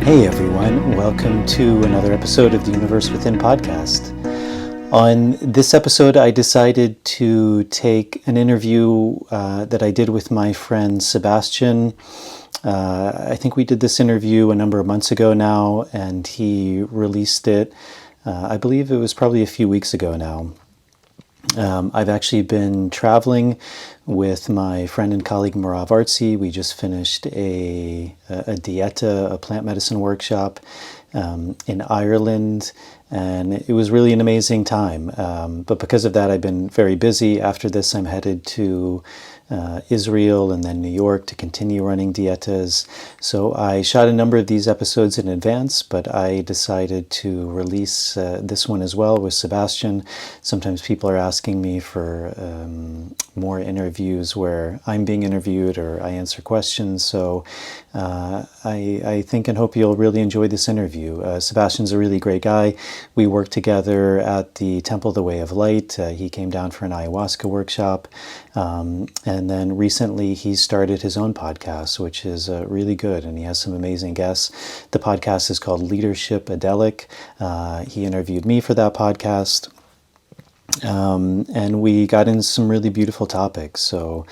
Hey everyone, welcome to another episode of the Universe Within podcast. On this episode, I decided to take an interview that I did with my friend Sebastian. I think we did this interview a number of months ago now, and he released it, I believe it was probably a few weeks ago now. I've actually been traveling with my friend and colleague Merav Artzi. We just finished a dieta, a plant medicine workshop in Ireland, and it was really an amazing time. But because of that, I've been very busy. After this, I'm headed to Israel and then New York to continue running dietas. So I shot a number of these episodes in advance, but I decided to release this one as well with Sebastian. Sometimes people are asking me for more interviews where I'm being interviewed or I answer questions. So I think and hope you'll really enjoy this interview. Sebastian's a really great guy. We worked together at the Temple of the Way of Light. He came down for an ayahuasca workshop. And then recently he started his own podcast, which is really good, and he has some amazing guests. The podcast is called Leadershipedelics. He interviewed me for that podcast. And we got into some really beautiful topics. So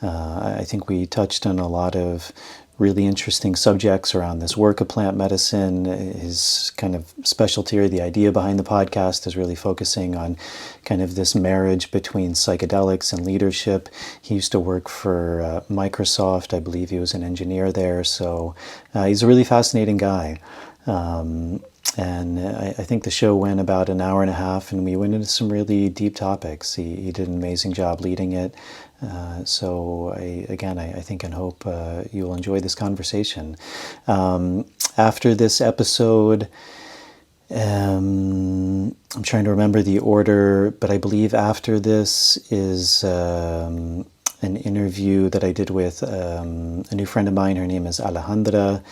I think we touched on a lot of really interesting subjects around this work of plant medicine. His kind of specialty, or the idea behind the podcast, is really focusing on kind of this marriage between psychedelics and leadership. He used to work for Microsoft. I believe he was an engineer there. So he's a really fascinating guy. And I think the show went about an hour and a half, and we went into some really deep topics. He did an amazing job leading it. So I think and hope you'll enjoy this conversation. After this episode, I'm trying to remember the order, but I believe after this is an interview that I did with a new friend of mine. Her name is Alejandra.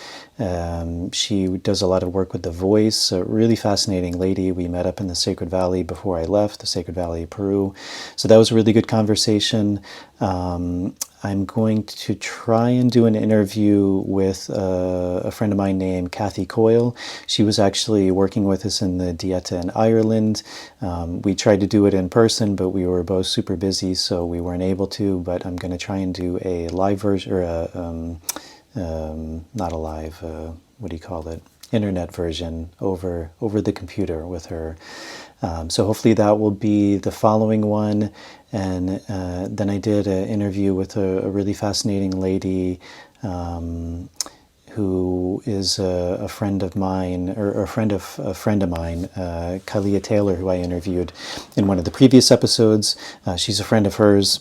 She does a lot of work with the voice, a really fascinating lady. We met up in the Sacred Valley before I left, the Sacred Valley of Peru. So that was a really good conversation. I'm going to try and do an interview with a friend of mine named Kathy Coyle. She was actually working with us in the Dieta in Ireland. We tried to do it in person, but we were both super busy, so we weren't able to. But I'm going to try and do a live version, or not a live, what do you call it? Internet version over the computer with her. So hopefully that will be the following one. And then I did an interview with a really fascinating lady who is a friend of mine, or a friend of mine, Kalia Taylor, who I interviewed in one of the previous episodes. She's a friend of hers.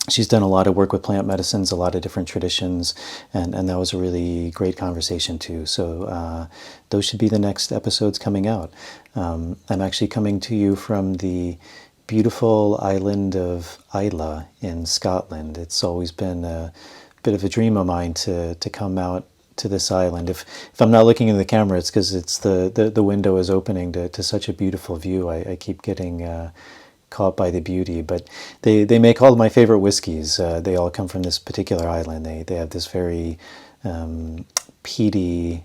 She's done a lot of work with plant medicines, a lot of different traditions, and that was a really great conversation too. So those should be the next episodes coming out. I'm actually coming to you from the beautiful island of Islay in Scotland. It's always been a bit of a dream of mine to come out to this island. If I'm not looking in the camera, it's because it's the window is opening to such a beautiful view. I keep getting caught by the beauty, but they make all of my favorite whiskeys. They all come from this particular island. They have this very peaty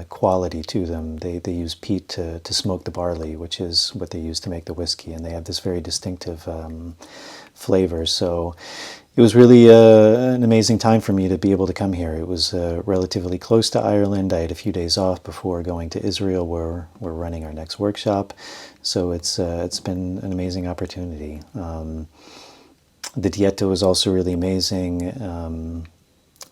quality to them. They use peat to smoke the barley, which is what they use to make the whiskey, and they have this very distinctive flavor. So it was really an amazing time for me to be able to come here. It was relatively close to Ireland. I had a few days off before going to Israel, where we're running our next workshop. So it's been an amazing opportunity. The dieta was also really amazing.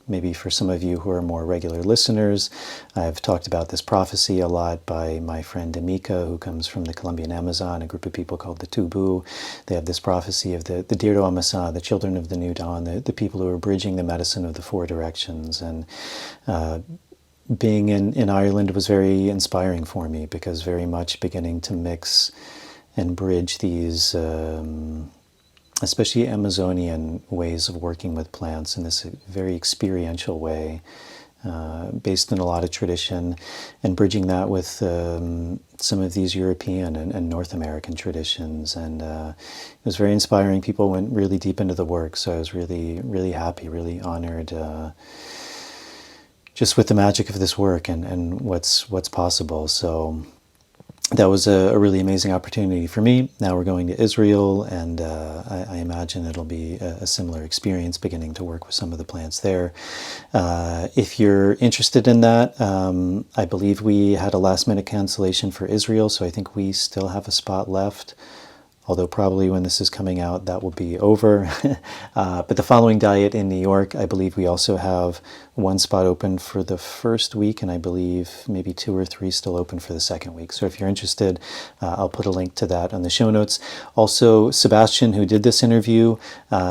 Maybe for some of you who are more regular listeners, I've talked about this prophecy a lot by my friend Amika, who comes from the Colombian Amazon, a group of people called the Tubu. They have this prophecy of the Dirdo Amasa, the children of the new dawn, the people who are bridging the medicine of the four directions. And being in Ireland was very inspiring for me, because very much beginning to mix and bridge these especially Amazonian ways of working with plants in this very experiential way, based in a lot of tradition, and bridging that with some of these European and North American traditions. And it was very inspiring. People went really deep into the work, so I was really, really happy, really honored just with the magic of this work and what's possible. So that was a really amazing opportunity for me. Now we're going to Israel, and I imagine it'll be a similar experience, beginning to work with some of the plants there. If you're interested in that, I believe we had a last-minute cancellation for Israel, so I think we still have a spot left. Although probably when this is coming out, that will be over. But the following diet in New York, I believe we also have one spot open for the first week, and I believe maybe 2 or 3 still open for the second week. So if you're interested, I'll put a link to that on the show notes. Also, Sebastian, who did this interview,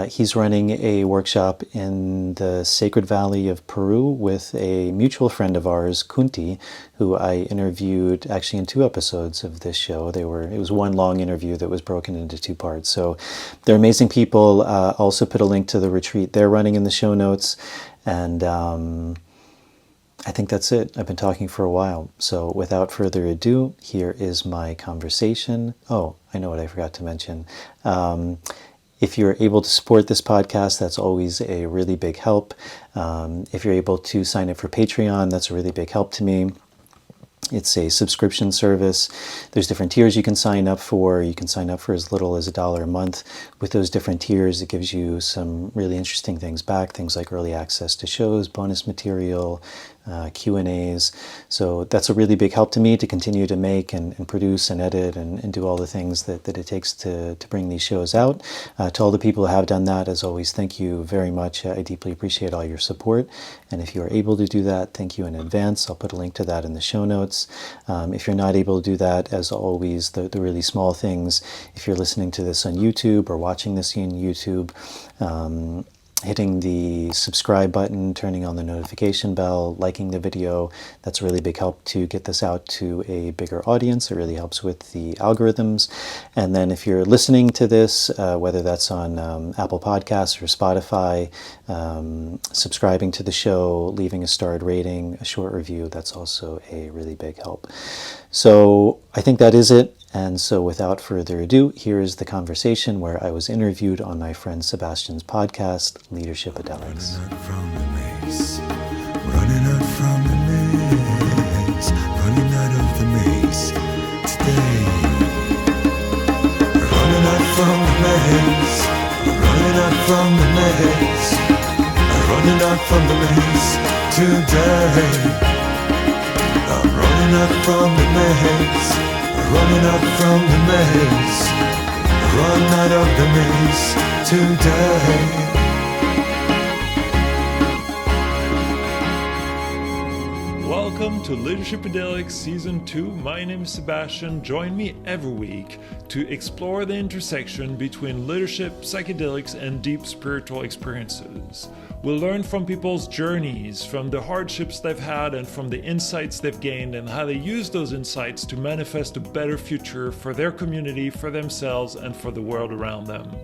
he's running a workshop in the Sacred Valley of Peru with a mutual friend of ours, Kunti, who I interviewed actually in 2 episodes of this show. It was one long interview that was broken into 2 parts. So they're amazing people. Also put a link to the retreat they're running in the show notes. And I think that's it. I've been talking for a while. So without further ado, here is my conversation. Oh, I know what I forgot to mention. If you're able to support this podcast, that's always a really big help. If you're able to sign up for Patreon, that's a really big help to me. It's a subscription service. There's different tiers you can sign up for. You can sign up for as little as $1 a month. With those different tiers, it gives you some really interesting things back, things like early access to shows, bonus material, Q&As. So that's a really big help to me to continue to make and produce and edit and do all the things that it takes to bring these shows out. To all the people who have done that, as always, thank you very much. I deeply appreciate all your support. And if you are able to do that, thank you in advance. I'll put a link to that in the show notes. If you're not able to do that, as always, the really small things, if you're listening to this on YouTube or watching this on YouTube, hitting the subscribe button, turning on the notification bell, liking the video, that's a really big help to get this out to a bigger audience. It really helps with the algorithms. And then if you're listening to this, whether that's on Apple Podcasts or Spotify, subscribing to the show, leaving a starred rating, a short review, that's also a really big help. So I think that is it. And so without further ado, here is the conversation where I was interviewed on my friend Sebastian's podcast, Leadershipedelics. Running out from the maze, running out of the maze today. Running out from the maze, running out from the maze, running out from the maze today. I'm running out from the maze. Running out from the maze, run out of the maze today. Welcome to Leadershipedelics Season 2. My name is Sebastian. Join me every week to explore the intersection between leadership, psychedelics, and deep spiritual experiences. We'll learn from people's journeys, from the hardships they've had, and from the insights they've gained, and how they use those insights to manifest a better future for their community, for themselves, and for the world around them.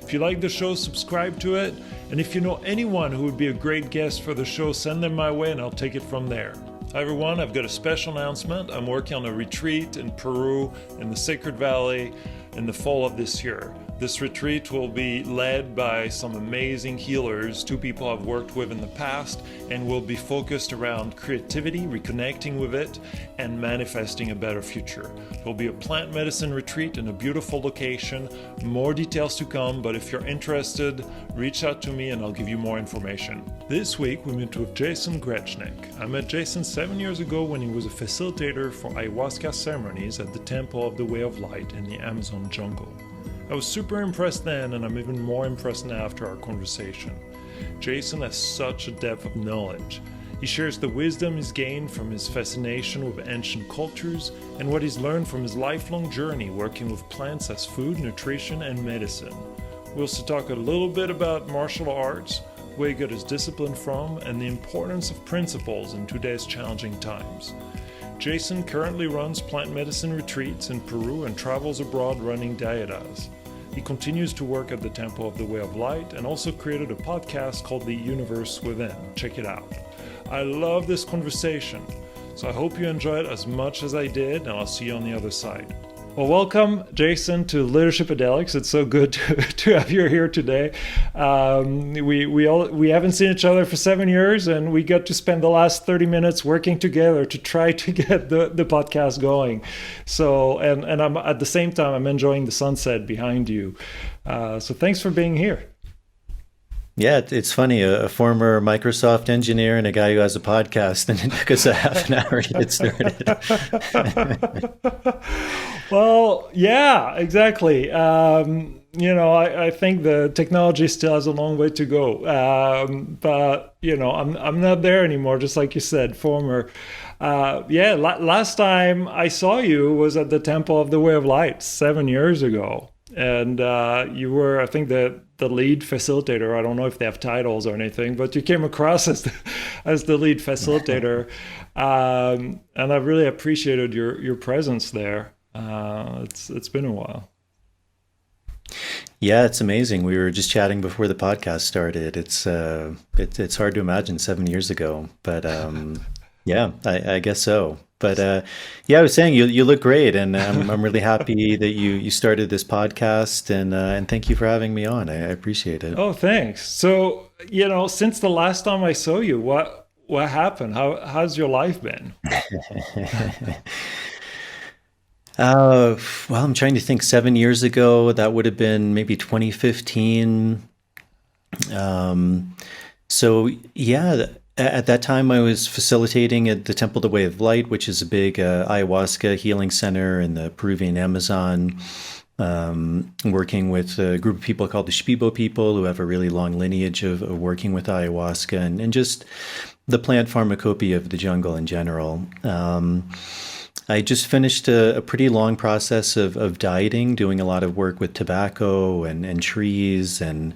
If you like the show, subscribe to it. And if you know anyone who would be a great guest for the show, send them my way and I'll take it from there. Hi everyone, I've got a special announcement. I'm working on a retreat in Peru in the Sacred Valley in the fall of this year. This retreat will be led by some amazing healers, 2 people I've worked with in the past, and will be focused around creativity, reconnecting with it, and manifesting a better future. It will be a plant medicine retreat in a beautiful location. More details to come, but if you're interested, reach out to me and I'll give you more information. This week we met with Jason Grechnik. I met Jason 7 years ago when he was a facilitator for ayahuasca ceremonies at the Temple of the Way of Light in the Amazon jungle. I was super impressed then, and I'm even more impressed now after our conversation. Jason has such a depth of knowledge. He shares the wisdom he's gained from his fascination with ancient cultures and what he's learned from his lifelong journey working with plants as food, nutrition, and medicine. We also talk a little bit about martial arts, where he got his discipline from, and the importance of principles in today's challenging times. Jason currently runs plant medicine retreats in Peru and travels abroad running dietas. He continues to work at the Temple of the Way of Light and also created a podcast called The Universe Within. Check it out. I love this conversation, so I hope you enjoy it as much as I did, and I'll see you on the other side. Well, welcome, Jason, to Leadershipedelics. It's so good to have you here today. We haven't seen each other for 7 years, and we got to spend the last 30 minutes working together to try to get the podcast going. So, and I'm at the same time, I'm enjoying the sunset behind you. So thanks for being here. Yeah, it's funny, a former Microsoft engineer and a guy who has a podcast, and it took us a half an hour to get started. Well, yeah, exactly. I think the technology still has a long way to go. But, I'm not there anymore, just like you said, former. Last time I saw you was at the Temple of the Way of Light 7 years ago. And you were, I think, the lead facilitator. I don't know if they have titles or anything, but you came across as the lead facilitator. And I really appreciated your presence there. It's been a while. Yeah, it's amazing. We were just chatting before the podcast started. It's hard to imagine 7 years ago, but yeah, I guess so. But yeah, I was saying you look great, and I'm really happy that you started this podcast, and thank you for having me on. I appreciate it. Oh, thanks. So, since the last time I saw you, what happened? How's your life been? Well, I'm trying to think. 7 years ago, that would have been maybe 2015. So yeah, at that time I was facilitating at the Temple of the Way of Light, which is a big ayahuasca healing center in the Peruvian Amazon, working with a group of people called the Shipibo people, who have a really long lineage of working with ayahuasca and just the plant pharmacopoeia of the jungle in general. I just finished a pretty long process of dieting, doing a lot of work with tobacco and trees, and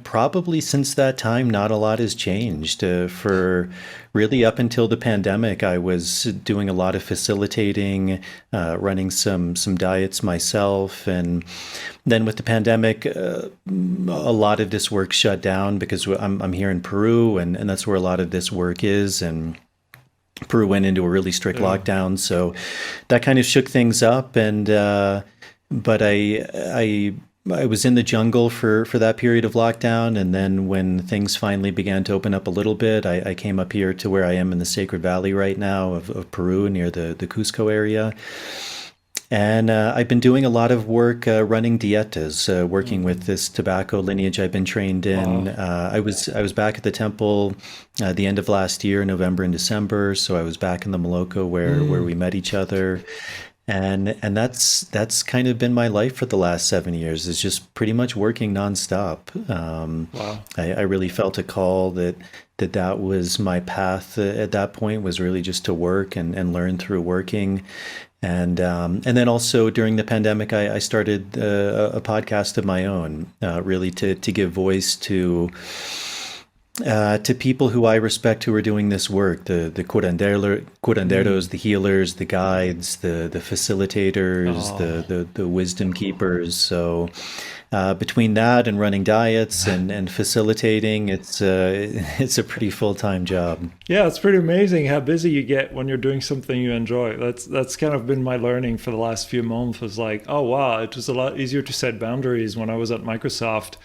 probably since that time, not a lot has changed. For really up until the pandemic, I was doing a lot of facilitating, running some diets myself, and then with the pandemic, a lot of this work shut down because I'm here in Peru, and that's where a lot of this work is, and Peru went into a really strict lockdown, so that kind of shook things up. And but I was in the jungle for that period of lockdown, and then when things finally began to open up a little bit, I came up here to where I am in the Sacred Valley right now of Peru, near the Cusco area. And I've been doing a lot of work running dietas, working with this tobacco lineage I've been trained in. Wow. I was back at the temple the end of last year, November and December. So I was back in the Moloko where we met each other. And that's kind of been my life for the last 7 years, is just pretty much working nonstop. Wow. I really felt a call that was my path at that point, was really just to work and learn through working. And then also during the pandemic, I started a podcast of my own, really to give voice to people who I respect, who are doing this work, the curanderos, the healers, the guides, the facilitators, the wisdom keepers. So between that and running diets and facilitating, it's a pretty full-time job. Yeah, it's pretty amazing how busy you get when you're doing something you enjoy. That's kind of been my learning for the last few months. Was like, oh wow, it was a lot easier to set boundaries when I was at Microsoft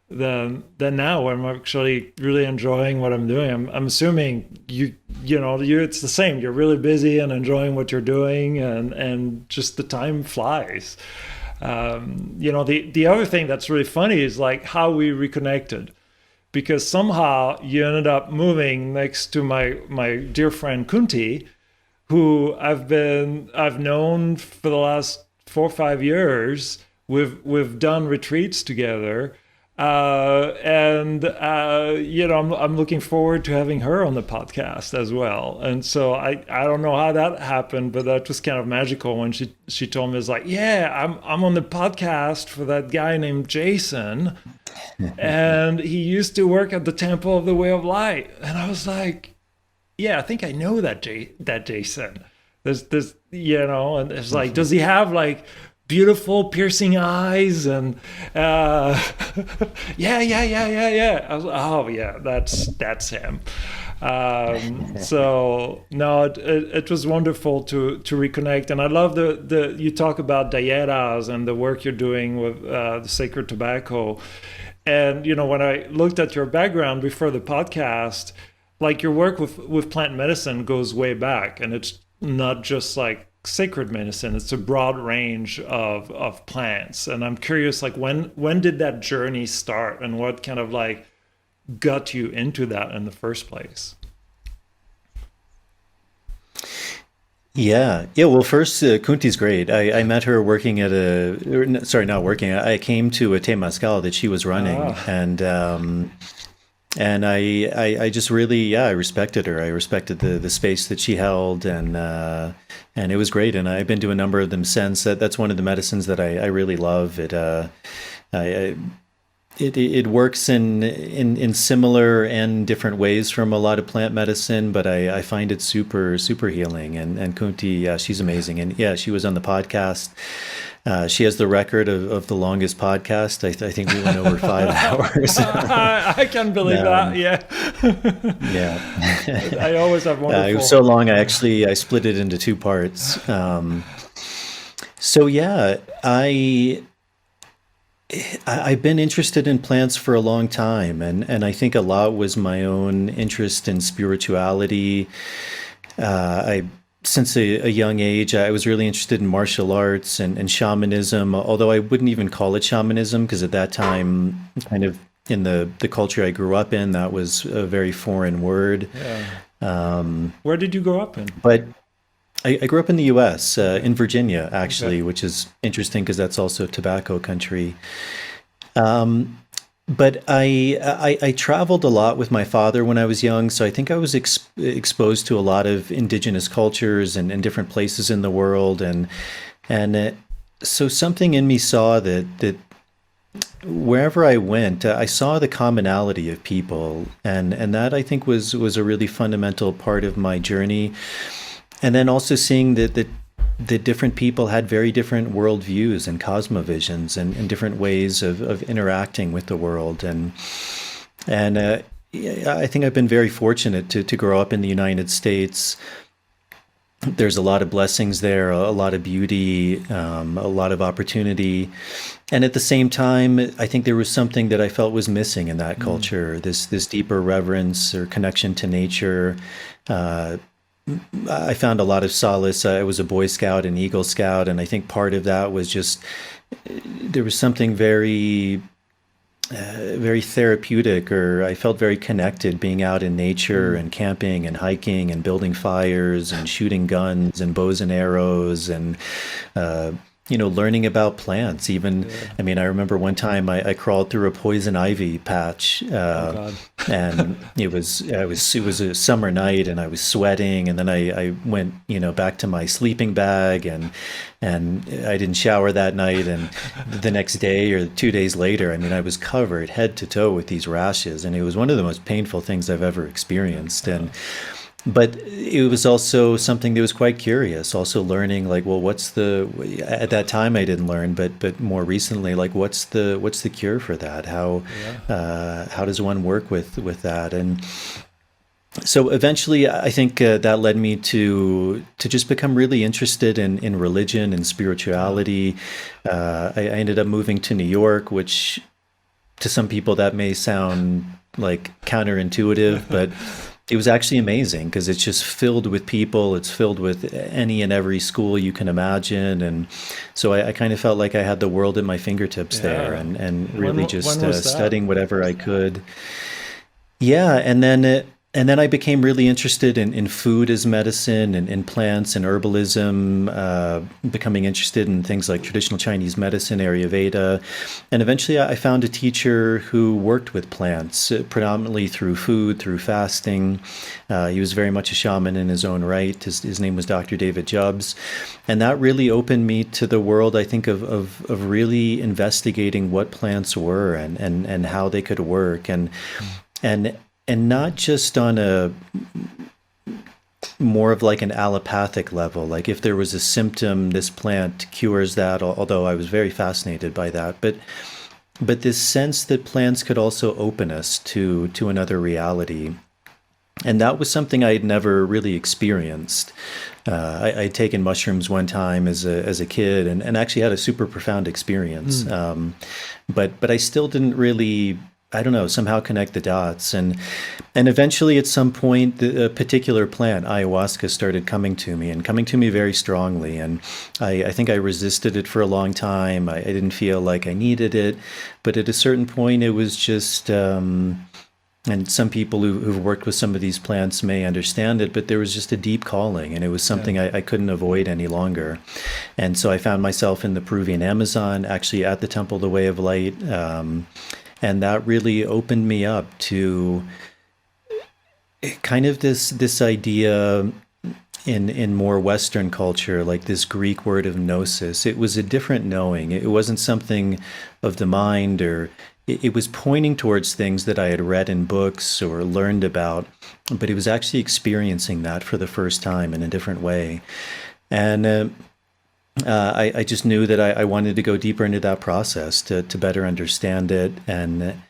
than now. I'm actually really enjoying what I'm doing. I'm assuming you it's the same. You're really busy and enjoying what you're doing, and just the time flies. The other thing that's really funny is like how we reconnected, because somehow you ended up moving next to my dear friend Kunti, who I've known for the last 4 or 5 years. We've done retreats together. I'm looking forward to having her on the podcast as well. And so I don't know how that happened, but that was kind of magical when she told me, it's like, yeah, I'm on the podcast for that guy named Jason, and he used to work at the Temple of the Way of Light. And I was like, yeah, I think I know that Jason. There's and it's like, does he have like beautiful piercing eyes? And yeah. I was like, oh yeah, that's him. So no, it was wonderful to reconnect, and I love the you talk about dietas and the work you're doing with the sacred tobacco. And when I looked at your background before the podcast, like your work with plant medicine goes way back, and it's not just like sacred medicine, it's a broad range of plants. And I'm curious, like when did that journey start, and what kind of like got you into that in the first place? Yeah. Well, first, Kunti's great. I met her working at sorry, not working. I came to a Temascal that she was running, Ah, and I just really, yeah, I respected her. I respected the space that she held, and it was great. And I've been to a number of them since. That's one of the medicines that I really love. I, it works in similar and different ways from a lot of plant medicine, but I find it super healing. And Kunti, yeah, she's amazing. And yeah, she was on the podcast. She has the record of the longest podcast. I think we went over 5 hours. I can't believe that. um, Yeah, yeah. I always have It was so wonderful. long. I split it into two parts. So yeah, I've been interested in plants for a long time, and I think a lot was my own interest in spirituality. I Since a young age, I was really interested in martial arts and shamanism, although I wouldn't even call it shamanism because at that time, kind of in the culture I grew up in, that was a very foreign word. Yeah. Um, Where did you grow up in? but I grew up in the U.S., in Virginia, Okay. actually, which is interesting because that's also tobacco country. Um, but I traveled a lot with my father when I was young, so I think I was exposed to a lot of indigenous cultures and different places in the world, and so something in me saw that wherever I went, I saw the commonality of people, and that I think was a really fundamental part of my journey. And then also seeing that different people had very different worldviews and cosmovisions and different ways of interacting with the world. And yeah, I think I've been very fortunate to grow up in the United States. There's a lot of blessings there, a lot of beauty, a lot of opportunity. And at the same time, I think there was something that I felt was missing in that Mm. culture, this deeper reverence or connection to nature. Uh, I found a lot of solace. I was a Boy Scout and Eagle Scout, and I think part of that was just there was something very therapeutic, or I felt very connected being out in nature Mm. and camping and hiking and building fires and shooting guns and bows and arrows and uh, learning about plants. Even, Yeah. I mean, I remember one time I crawled through a poison ivy patch, Oh God. and it was a summer night, and I was sweating, and then I went back to my sleeping bag, and I didn't shower that night, and the next day or 2 days later, I mean, I was covered head to toe with these rashes, and it was one of the most painful things I've ever experienced. And but it was also something that was quite curious, also learning like, well, what's the at that time I didn't learn, but more recently, like what's the cure for that? Yeah. How does one work with that? And so eventually, I think that led me to just become really interested in religion and Yeah. spirituality. I ended up moving to New York, which to some people that may sound like counterintuitive, but it was actually amazing because it's just filled with people. It's filled with any and every school you can imagine, and so I kind of felt like I had the world at my fingertips there, Yeah. and When really when just was that? studying whatever I could. Yeah, and then I became really interested in food as medicine and in plants and herbalism, becoming interested in things like traditional Chinese medicine, Ayurveda, and eventually I found a teacher who worked with plants, predominantly through food, through fasting. He was very much a shaman in his own right. His name was Dr. David Jubbs, and that really opened me to the world. I think of really investigating what plants were and how they could work and and not just on a more of like an allopathic level, like if there was a symptom, this plant cures that, although I was very fascinated by that, but this sense that plants could also open us to another reality. And that was something I had never really experienced. I'd taken mushrooms one time as a kid, and actually had a super profound experience. But I still didn't really, I don't know, somehow connect the dots. And eventually, at some point, a particular plant, ayahuasca, started coming to me, and coming to me very strongly. And I think I resisted it for a long time. I didn't feel like I needed it. But at a certain point, it was just, and some people who've worked with some of these plants may understand it, but there was just a deep calling, and it was something I couldn't avoid any longer. And so I found myself in the Peruvian Amazon, actually at the Temple of the Way of Light. And that really opened me up to kind of this idea in more Western culture, like this Greek word of gnosis. It was a different knowing. It wasn't something of the mind, or it was pointing towards things that I had read in books or learned about, but it was actually experiencing that for the first time in a different way. And I just knew that I wanted to go deeper into that process to better understand it. And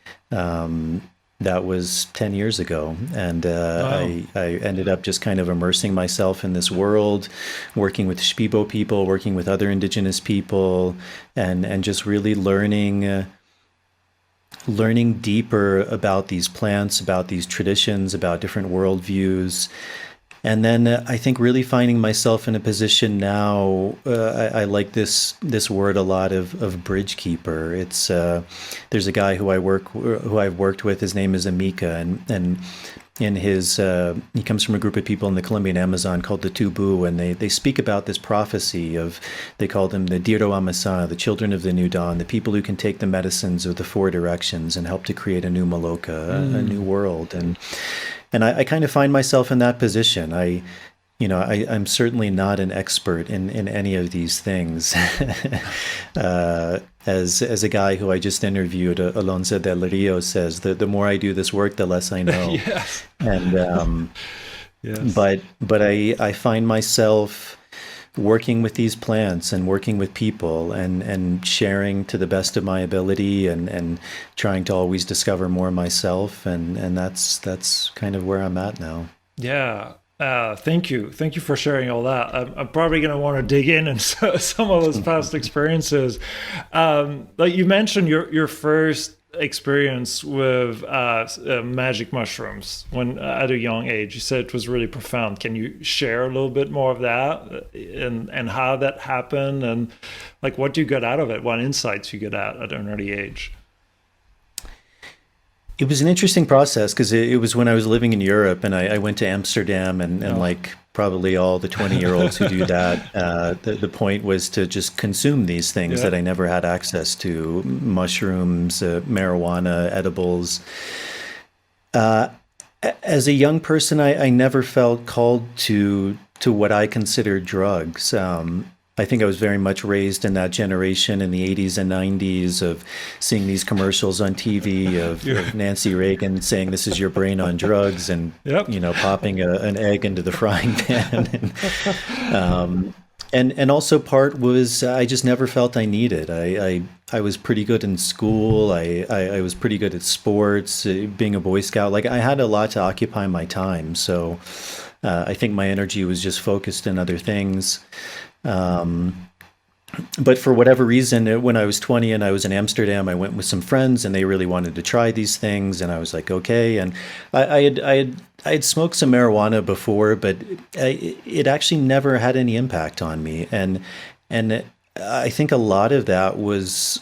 that was 10 years ago. And Wow. I ended up just kind of immersing myself in this world, working with Shipibo people, working with other indigenous people, and just really learning deeper about these plants, about these traditions, about different worldviews. And then I think really finding myself in a position now, I like this word a lot, of bridge keeper. It's there's a guy who I've worked with. His name is Amika, and in his he comes from a group of people in the Colombian Amazon called the Tubu, and they speak about this prophecy of, they call them the Diro Amasa, the children of the new dawn, the people who can take the medicines of the four directions and help to create a new Maloka, a new world. And I kind of find myself in that position. I'm certainly not an expert in any of these things. As a guy who I just interviewed, Alonso del Rio, says, the more I do this work, the less I know. Yes. And Yes. but I find myself working with these plants and working with people, and sharing to the best of my ability, and trying to always discover more myself, and that's kind of where I'm at now. Yeah. Thank you. Thank you for sharing all that. I'm probably going to want to dig in and some of those past experiences. Like you mentioned, your first experience with magic mushrooms when at a young age. You said it was really profound. Can you share a little bit more of that, and how that happened, and like what you got out of it, what insights you got at an early age? It was an interesting process because it was when I was living in Europe, and I went to Amsterdam, and Oh. like probably all the 20-year-olds who do that, the point was to just consume these things Yeah. that I never had access to: mushrooms, marijuana, edibles. As a young person, I never felt called to what I considered drugs. I think I was very much raised in that generation in the 80s and 90s of seeing these commercials on TV Yeah. of Nancy Reagan saying, "This is your brain on drugs," and Yep. popping an egg into the frying pan. And also part was I just never felt I needed. I was pretty good in school. I was pretty good at sports, being a Boy Scout. Like, I had a lot to occupy my time. So I think my energy was just focused in other things. But for whatever reason, when I was 20 and I was in Amsterdam, I went with some friends, and they really wanted to try these things, and I was like, okay. And I had smoked some marijuana before, but it actually never had any impact on me. And I think a lot of that was,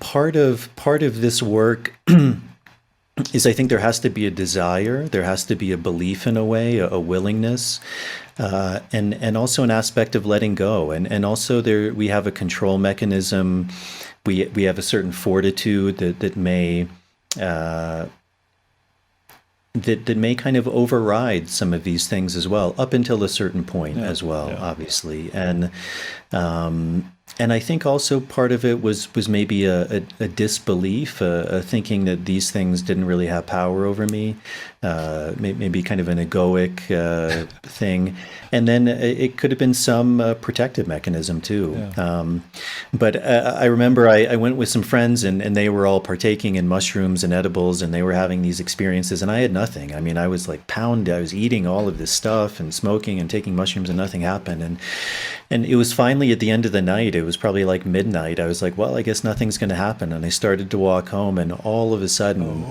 part of this work is, I think there has to be a desire, there has to be a belief in a way, a willingness, and also an aspect of letting go, and also there we have a control mechanism, we have a certain fortitude that may that may kind of override some of these things as well, up until a certain point Yeah. as well, Yeah. obviously, And I think also part of it was maybe a disbelief, thinking that these things didn't really have power over me, maybe kind of an egoic thing. And then it could have been some protective mechanism too. Yeah. But I remember I went with some friends and they were all partaking in mushrooms and edibles and they were having these experiences and I had nothing. I mean, I was like I was eating all of this stuff and smoking and taking mushrooms and nothing happened. And it was finally at the end of the night, it was probably like midnight. I was like, well, I guess nothing's going to happen. And I started to walk home and all of a sudden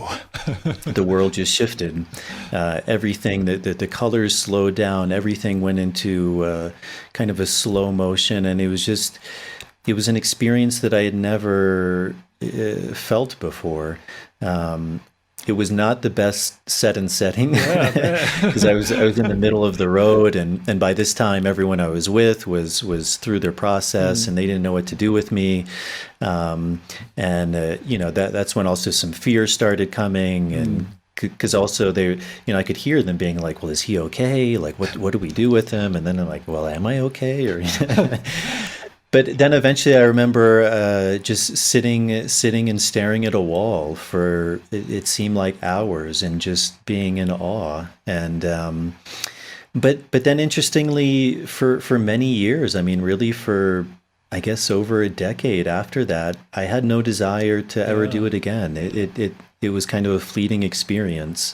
the world just shifted. Everything, the colors slowed down, everything went into kind of a slow motion. And it was an experience that I had never felt before. It was not the best set and setting because I was in the middle of the road, and by this time everyone I was with was through their process, and they didn't know what to do with me. That's when also some fear started coming, and because also they, I could hear them being like, "Well, is he okay? Like, what do we do with him?" And then I'm like, "Well, am I okay?" Or But then eventually I remember just sitting and staring at a wall for, it seemed like hours and just being in awe. And but then interestingly, for many years, I mean, really for, I guess, over a decade after that, I had no desire to ever do it again. It was kind of a fleeting experience.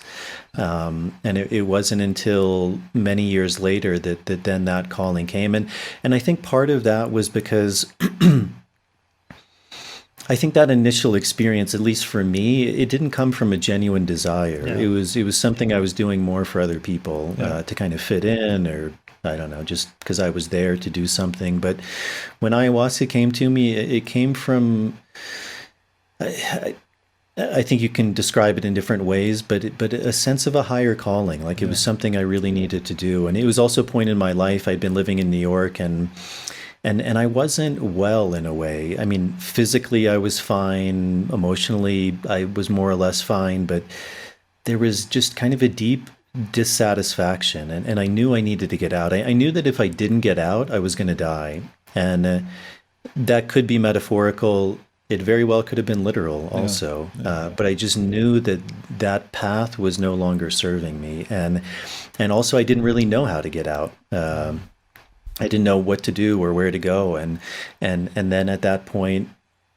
And it wasn't until many years later that then that calling came. And I think part of that was because I think that initial experience, at least for me, it didn't come from a genuine desire. Yeah. It was something I was doing more for other people, to kind of fit in, or I don't know, just because I was there to do something. But when ayahuasca came to me, it came from, I think you can describe it in different ways, but a sense of a higher calling, like it was something I really needed to do. And it was also a point in my life. I'd been living in New York, and I wasn't well in a way. I mean, physically I was fine, emotionally I was more or less fine, but there was just kind of a deep dissatisfaction, and I knew I needed to get out. I knew that if I didn't get out, I was going to die, and that could be metaphorical. It very well could have been literal also, but I just knew that path was no longer serving me, and also I didn't really know how to get out. I didn't know what to do or where to go, and then at that point,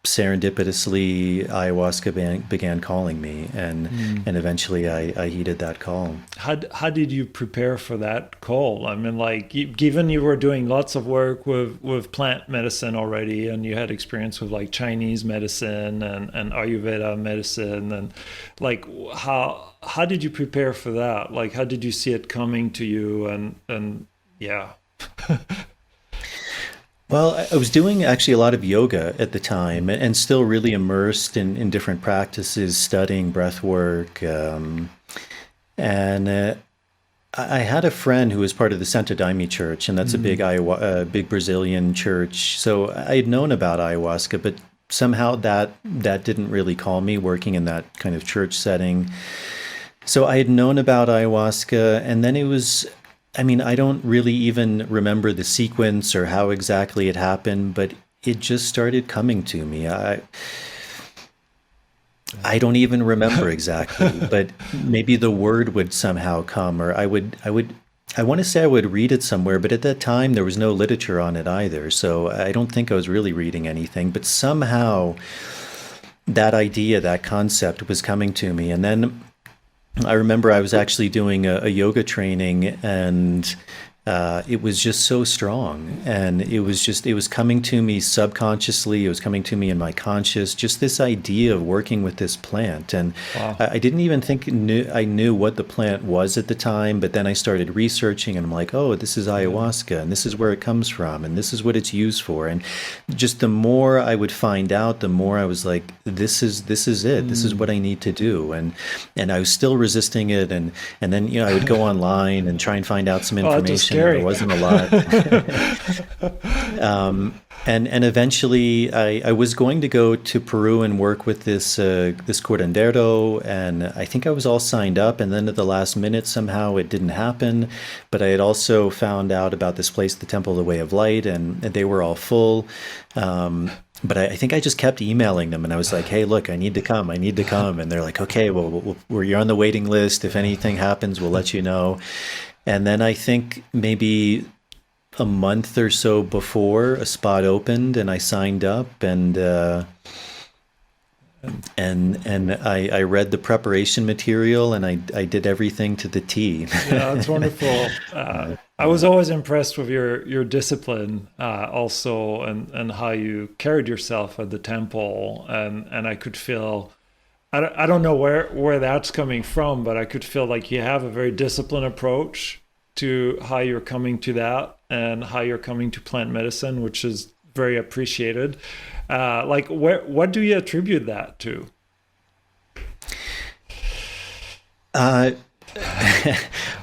serendipitously, ayahuasca began calling me, and eventually I heeded that call. How did you prepare for that call? I mean, like, given you were doing lots of work with plant medicine already, and you had experience with like Chinese medicine and Ayurveda medicine, and like, how did you prepare for that? Like, how did you see it coming to you? And yeah. Well, I was doing actually a lot of yoga at the time, and still really immersed in different practices, studying breath work. And I had a friend who was part of the Santo Daime Church, and that's a big Brazilian church. So I had known about ayahuasca, but somehow that didn't really call me, working in that kind of church setting. So I had known about ayahuasca, and then it was, I mean, I don't really even remember the sequence or how exactly it happened, but it just started coming to me. I don't even remember exactly, but maybe the word would somehow come, or I want to say I would read it somewhere, but at that time there was no literature on it either. So I don't think I was really reading anything, but somehow that idea, that concept was coming to me. And then I remember I was actually doing a yoga training, and it was just so strong, and it was coming to me subconsciously. It was coming to me in my conscious, just this idea of working with this plant. And Wow. I didn't even think I knew what the plant was at the time, but then I started researching, and I'm like, oh, this is ayahuasca, and this is where it comes from, and this is what it's used for. And just the more I would find out, the more I was like, this is it. This is what I need to do. And I was still resisting it, and then I would go online and try and find out some Oh, it just information scary. There wasn't a lot. And eventually I was going to go to Peru and work with this curandero, and I think I was all signed up, and then at the last minute somehow it didn't happen. But I had also found out about this place, the Temple of the Way of Light, and they were all full. But I think I just kept emailing them, and I was like, "Hey, look, I need to come. I need to come." And they're like, "Okay, well, you're on the waiting list. If anything happens, we'll let you know." And then I think maybe a month or so before, a spot opened, and I signed up, and I read the preparation material, and I did everything to the T. Yeah, that's wonderful. I was always impressed with your discipline, also, and how you carried yourself at the temple, and I could feel. I don't know where that's coming from, but I could feel like you have a very disciplined approach to how you're coming to that and how you're coming to plant medicine, which is very appreciated. Like, what do you attribute that to?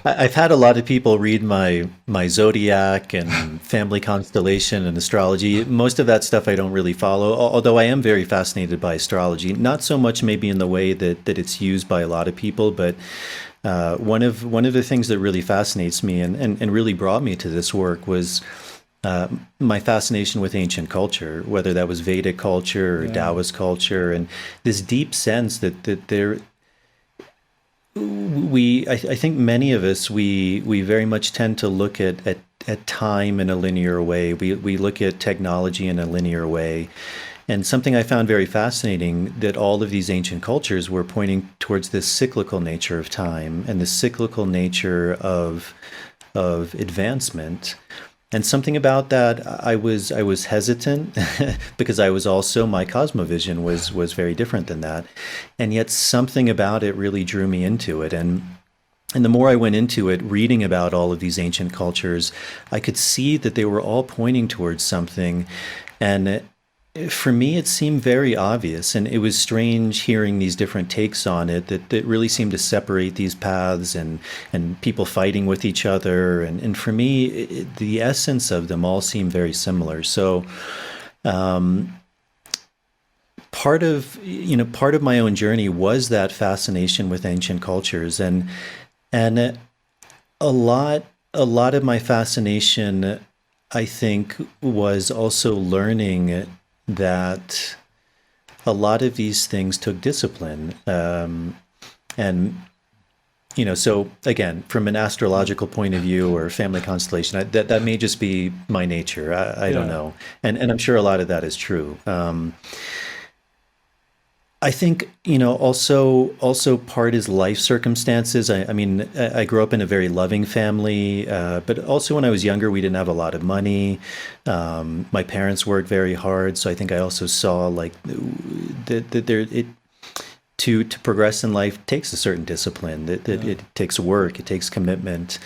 I've had a lot of people read my zodiac and family constellation and astrology. Most of that stuff I don't really follow, although I am very fascinated by astrology. Not so much maybe in the way that it's used by a lot of people, but one of the things that really fascinates me and really brought me to this work was my fascination with ancient culture, whether that was Vedic culture or Taoist culture, and this deep sense that there. I think many of us, we very much tend to look at time in a linear way. We look at technology in a linear way. And something I found very fascinating, that all of these ancient cultures were pointing towards this cyclical nature of time and the cyclical nature of advancement. And something about that, I was hesitant because I was also, my cosmovision was very different than that. And yet something about it really drew me into it. And the more I went into it, reading about all of these ancient cultures, I could see that they were all pointing towards something. And for me, it seemed very obvious, and it was strange hearing these different takes on it that really seemed to separate these paths and people fighting with each other. And for me, the essence of them all seemed very similar. So part of my own journey was that fascination with ancient cultures, and a lot of my fascination, I think, was also learning that a lot of these things took discipline. And, so again, from an astrological point of view or family constellation, that may just be my nature. I don't know. And I'm sure a lot of that is true. I think, also part is life circumstances. I mean, I grew up in a very loving family, but also when I was younger, we didn't have a lot of money. My parents worked very hard, so I think I also saw like that to progress in life takes a certain discipline. That it takes work, it takes commitment.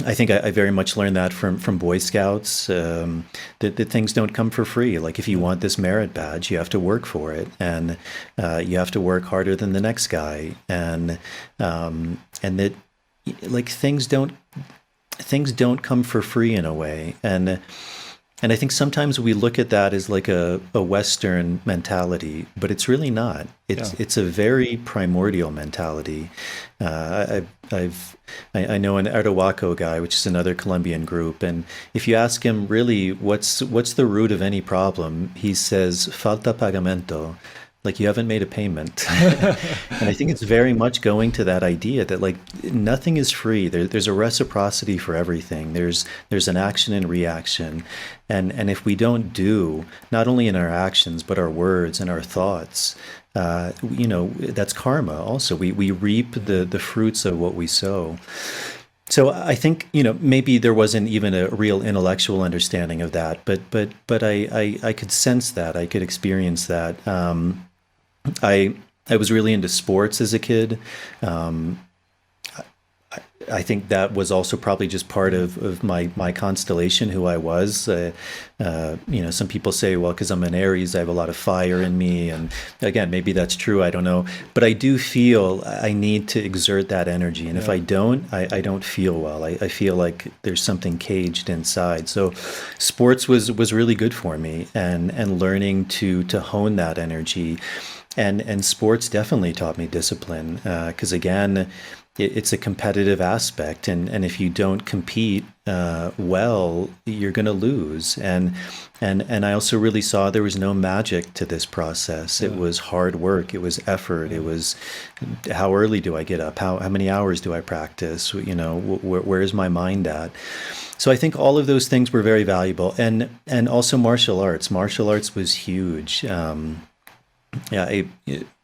I think I very much learned that from Boy Scouts, that things don't come for free. Like if you want this merit badge, you have to work for it, and you have to work harder than the next guy, and that like things don't come for free in a way, and I think sometimes we look at that as like a Western mentality, but it's really not. It's a very primordial mentality. I know an Arhuaco guy, which is another Colombian group, and if you ask him really what's the root of any problem, he says falta pagamento. Like you haven't made a payment. And I think it's very much going to that idea that like nothing is free. There's a reciprocity for everything. There's an action and reaction. And if we don't do, not only in our actions, but our words and our thoughts, that's karma also. We reap the fruits of what we sow. So I think, maybe there wasn't even a real intellectual understanding of that, but I could sense that, I could experience that. I was really into sports as a kid. I think that was also probably just part of my constellation, who I was. Some people say, well, because I'm an Aries, I have a lot of fire in me. And again, maybe that's true. I don't know. But I do feel I need to exert that energy. And if I don't, I don't feel well. I feel like there's something caged inside. So sports was really good for me, and learning to hone that energy. And sports definitely taught me discipline, because again, it's a competitive aspect, and if you don't compete well, you're going to lose. And I also really saw there was no magic to this process. It was hard work. It was effort. It was, how early do I get up? How many hours do I practice? Where is my mind at? So I think all of those things were very valuable, and also martial arts. Martial arts was huge.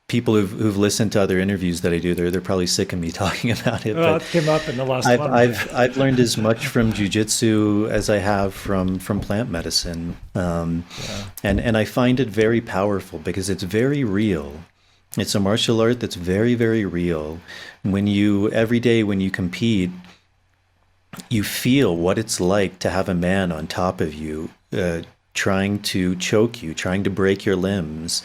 People who've listened to other interviews that I do, they're probably sick of me talking about it. Well, but it came up in the last one. I've learned as much from jujitsu as I have from plant medicine, and I find it very powerful because it's very real. It's a martial art that's very, very real. Every day when you compete, you feel what it's like to have a man on top of you, trying to choke you, trying to break your limbs,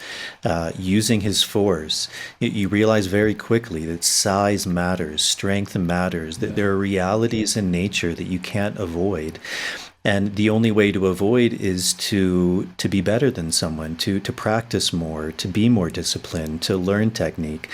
using his force. You realize very quickly that size matters, strength matters, that there are realities in nature that you can't avoid. And the only way to avoid is to be better than someone, to practice more, to be more disciplined, to learn technique.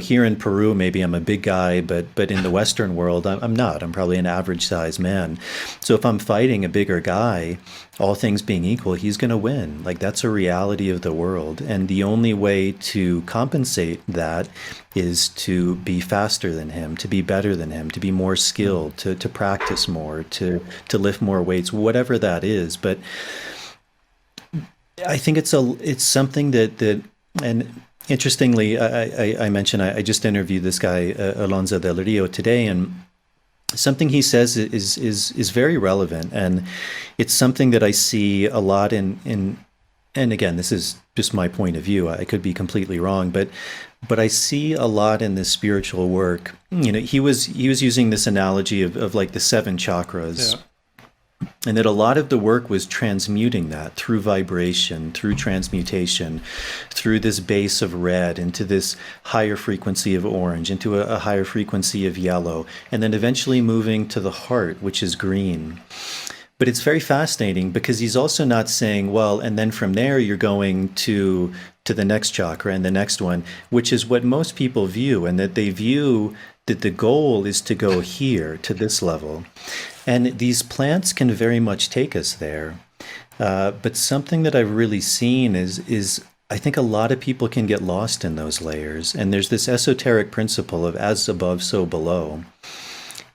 Here in Peru, maybe I'm a big guy, but in the Western world, I'm not. I'm probably an average sized man. So if I'm fighting a bigger guy, all things being equal, he's going to win. Like, that's a reality of the world. And the only way to compensate that is to be faster than him, to be better than him, to be more skilled, to practice more, to lift more weights, whatever that is. But I think it's something that and interestingly, I mentioned I just interviewed this guy, Alonso del Rio, today, and something he says is very relevant, and it's something that I see a lot in. And again, this is just my point of view. I could be completely wrong, but I see a lot in this spiritual work. He was using this analogy of like the 7 chakras. Yeah. And that a lot of the work was transmuting that through vibration, through transmutation, through this base of red into this higher frequency of orange, into a higher frequency of yellow, and then eventually moving to the heart, which is green. But it's very fascinating because he's also not saying, well, and then from there you're going to the next chakra and the next one, which is what most people view, and that they view that the goal is to go here to this level. And these plants can very much take us there. But something that I've really seen is I think a lot of people can get lost in those layers. And there's this esoteric principle of as above, so below.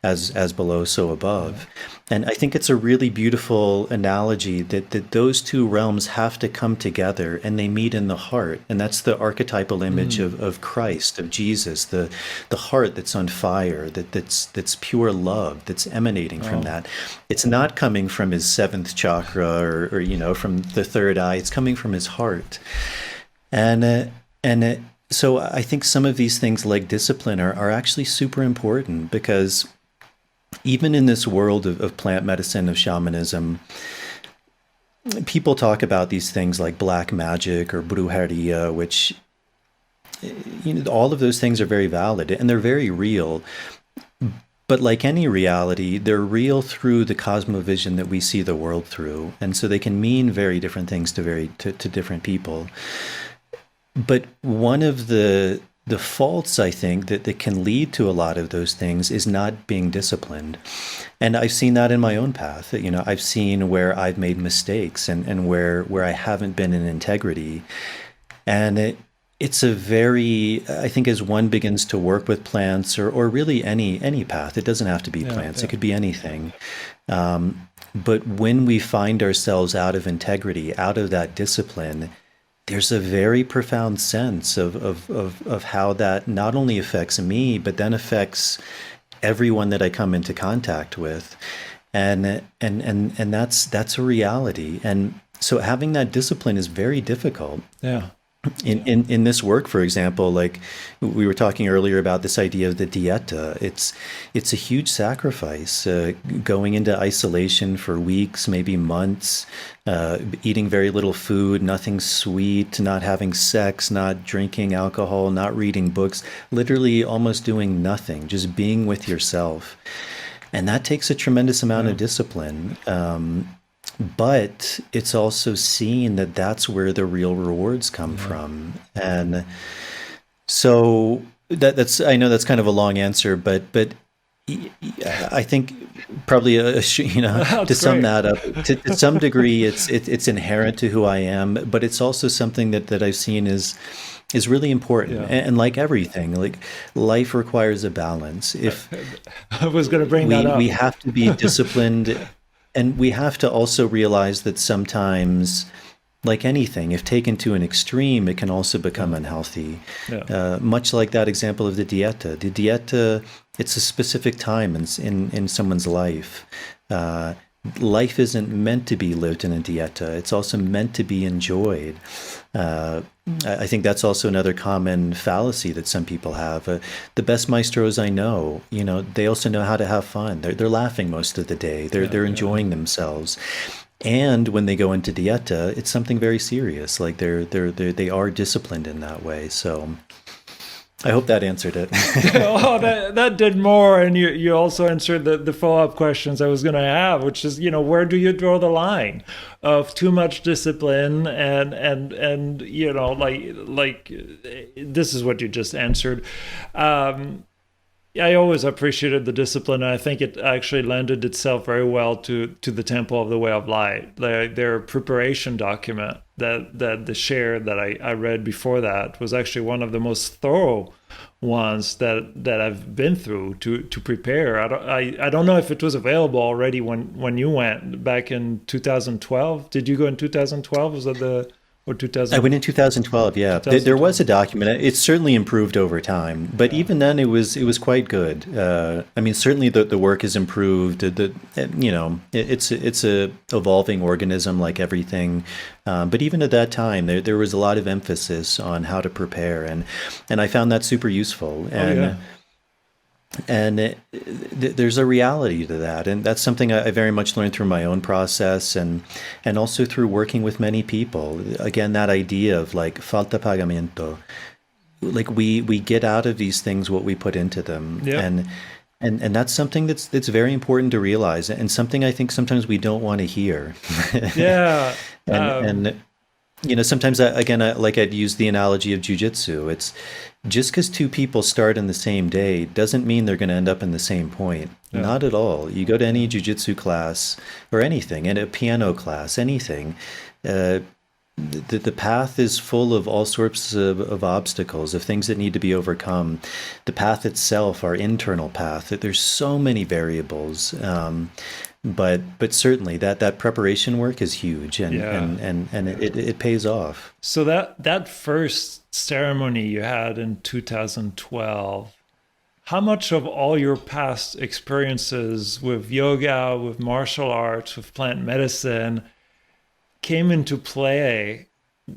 As below, so above. And I think it's a really beautiful analogy that those two realms have to come together, and they meet in the heart. And that's the archetypal image of Christ, of Jesus, the heart that's on fire, that's pure love, that's emanating from that. It's not coming from his 7th chakra or from the third eye. It's coming from his heart. So I think some of these things like discipline are actually super important, because even in this world of plant medicine, of shamanism, people talk about these things like black magic or brujeria, which, all of those things are very valid and they're very real. But like any reality, they're real through the cosmovision that we see the world through. And so they can mean very different things to different people. But one of the faults, I think, that can lead to a lot of those things is not being disciplined. And I've seen that in my own path. I've seen where I've made mistakes and where I haven't been in integrity. And it's a very, I think, as one begins to work with plants or really any path, it doesn't have to be plants, it could be anything. But when we find ourselves out of integrity, out of that discipline, there's a very profound sense of how that not only affects me, but then affects everyone that I come into contact with. And that's a reality. And so having that discipline is very difficult. Yeah. In this work, for example, like we were talking earlier about this idea of the dieta, it's a huge sacrifice, going into isolation for weeks, maybe months, eating very little food, nothing sweet, not having sex, not drinking alcohol, not reading books, literally almost doing nothing, just being with yourself. And that takes a tremendous amount of discipline. But it's also seen that that's where the real rewards come from. And so that's, I know that's kind of a long answer, but I think probably to sum that up, to some degree, it's inherent to who I am, but it's also something that I've seen is really important. And like everything, like life requires a balance. If I was going to bring that up, we have to be disciplined. And we have to also realize that sometimes, like anything, if taken to an extreme, it can also become unhealthy. Much like that example of the dieta. The dieta, it's a specific time in someone's life. Life isn't meant to be lived in a dieta. It's also meant to be enjoyed. I think that's also another common fallacy that some people have. The best maestros I know, they also know how to have fun. They're laughing most of the day. They're enjoying themselves. And when they go into dieta, it's something very serious. Like they are disciplined in that way. So I hope that answered it. Oh, that did more, and you also answered the follow-up questions I was going to have, which is, where do you draw the line of too much discipline and like this is what you just answered. I always appreciated the discipline, and I think it actually lended itself very well to the Temple of the Way of Light. Their preparation document that the share that I read before that was actually one of the most thorough ones that I've been through to prepare. I don't know if it was available already when you went back in 2012. Did you go in 2012? Was that or 2000? I went in 2012. Yeah, 2012. There was a document. It's certainly improved over time, but even then, it was quite good. I mean, certainly the work has improved. It's a evolving organism like everything. But even at that time, there was a lot of emphasis on how to prepare, and I found that super useful. And there's a reality to that, and that's something I very much learned through my own process, and also through working with many people. Again, that idea of like falta pagamento, like we get out of these things what we put into them, and that's something that's very important to realize, and something I think sometimes we don't want to hear. And sometimes I'd use the analogy of jujitsu. It's just because two people start in the same day doesn't mean they're going to end up in the same point. Not at all. You go to any jujitsu class or anything, and a piano class, anything. The path is full of all sorts of obstacles, of things that need to be overcome. The path itself, our internal path, there's so many variables. But certainly that preparation work is huge, and it pays off. So that first ceremony you had in 2012, how much of all your past experiences with yoga, with martial arts, with plant medicine came into play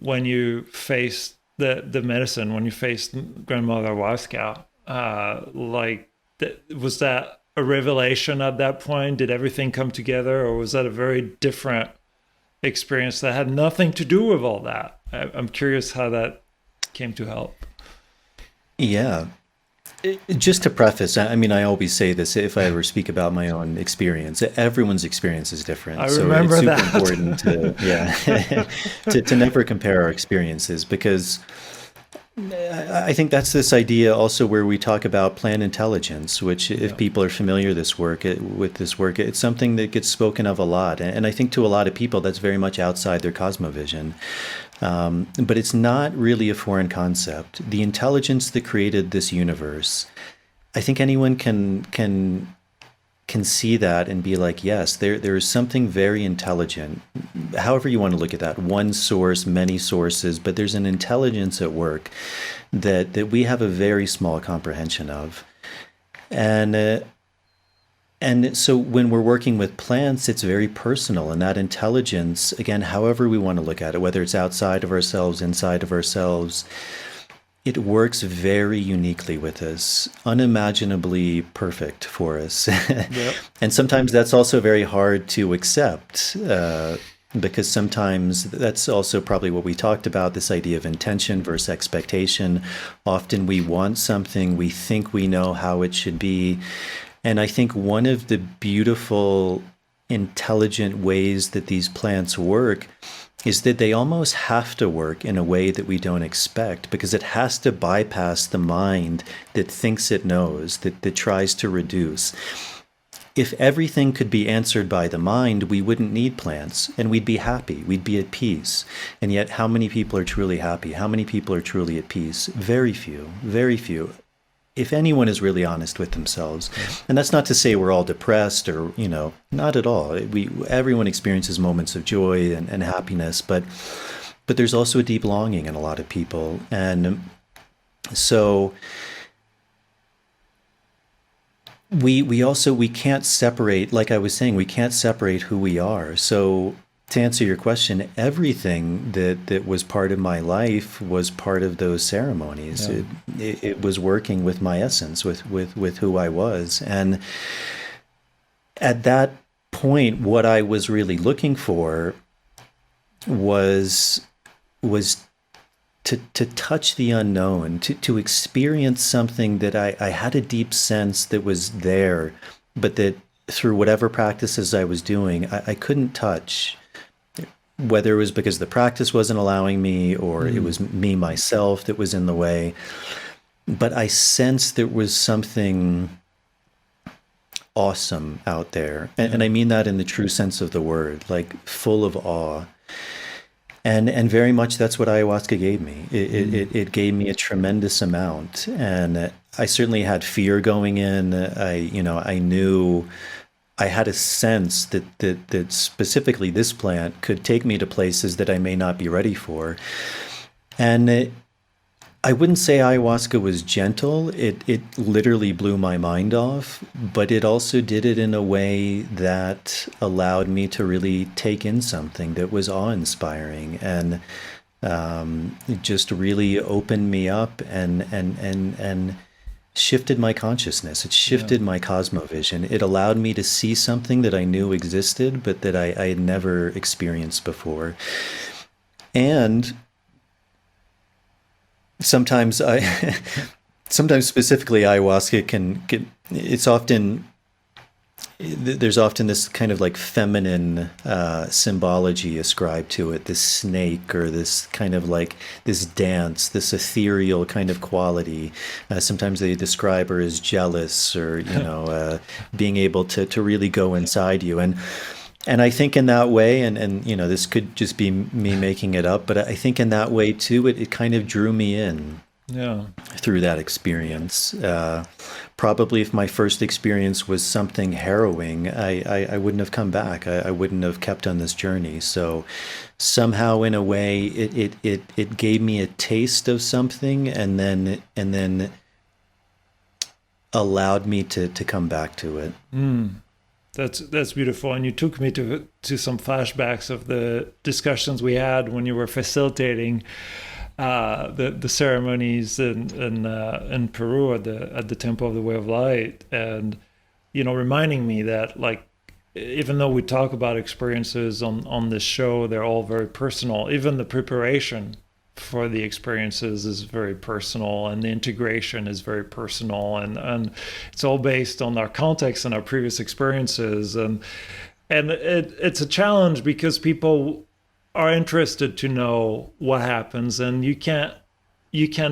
when you faced the medicine, when you faced Grandmother Waskow? Was that a revelation at that point? Did everything come together, or was that a very different experience that had nothing to do with all that? I'm curious how that came to help. Yeah. Just to preface, I mean, I always say this if I ever speak about my own experience. Everyone's experience is different. I remember so it's that. super important to never compare our experiences, because I think that's this idea also where we talk about plant intelligence, which if people are familiar with this work, it's something that gets spoken of a lot. And I think to a lot of people, that's very much outside their cosmovision. But it's not really a foreign concept. The intelligence that created this universe, I think anyone can see that and be like, yes, there is something very intelligent. However you want to look at that, one source, many sources, but there's an intelligence at work that we have a very small comprehension of. And And so when we're working with plants, it's very personal. And that intelligence, again, however we want to look at it, whether it's outside of ourselves, inside of ourselves, it works very uniquely with us, unimaginably perfect for us. Yep. And sometimes that's also very hard to accept. Because sometimes that's also probably what we talked about, this idea of intention versus expectation. Often we want something, we think we know how it should be. And I think one of the beautiful, intelligent ways that these plants work is that they almost have to work in a way that we don't expect, because it has to bypass the mind that thinks it knows, that tries to reduce. If everything could be answered by the mind, we wouldn't need plants and we'd be happy. We'd be at peace. And yet, how many people are truly happy? How many people are truly at peace? Very few, very few. If anyone is really honest with themselves. And that's not to say we're all depressed or, not at all. Everyone experiences moments of joy and happiness, but there's also a deep longing in a lot of people. And so we can't separate, like I was saying, we can't separate who we are. So to answer your question, everything that was part of my life was part of those ceremonies. Yeah. It was working with my essence, with who I was. And at that point, what I was really looking for was to touch the unknown, to experience something that I had a deep sense that was there, but that through whatever practices I was doing, I couldn't touch. Whether it was because the practice wasn't allowing me or it was me myself that was in the way. But I sensed there was something awesome out there. And I mean that in the true sense of the word, like full of awe. And very much that's what ayahuasca gave me. It gave me a tremendous amount. And I certainly had fear going in. I knew, I had a sense that specifically this plant could take me to places that I may not be ready for. And I wouldn't say ayahuasca was gentle. It literally blew my mind off, but it also did it in a way that allowed me to really take in something that was awe-inspiring, and it just really opened me up and shifted my consciousness. It shifted my cosmovision. It allowed me to see something that I knew existed, but that I had never experienced before. And sometimes specifically ayahuasca there's often this kind of like feminine symbology ascribed to it, this snake or this kind of like this dance, this ethereal kind of quality. Sometimes they describe her as jealous or, being able to really go inside you. And I think in that way, and this could just be me making it up, but I think in that way too, it kind of drew me in through that experience. Probably if my first experience was something harrowing, I wouldn't have come back. I wouldn't have kept on this journey. So somehow in a way, it gave me a taste of something and then allowed me to come back to it. That's beautiful, and you took me to some flashbacks of the discussions we had when you were facilitating the ceremonies in Peru at the Temple of the Way of Light, and reminding me that, like, even though we talk about experiences on this show, they're all very personal. Even the preparation for the experiences is very personal, and the integration is very personal, and it's all based on our context and our previous experiences, and it's a challenge because people are interested to know what happens, and you can't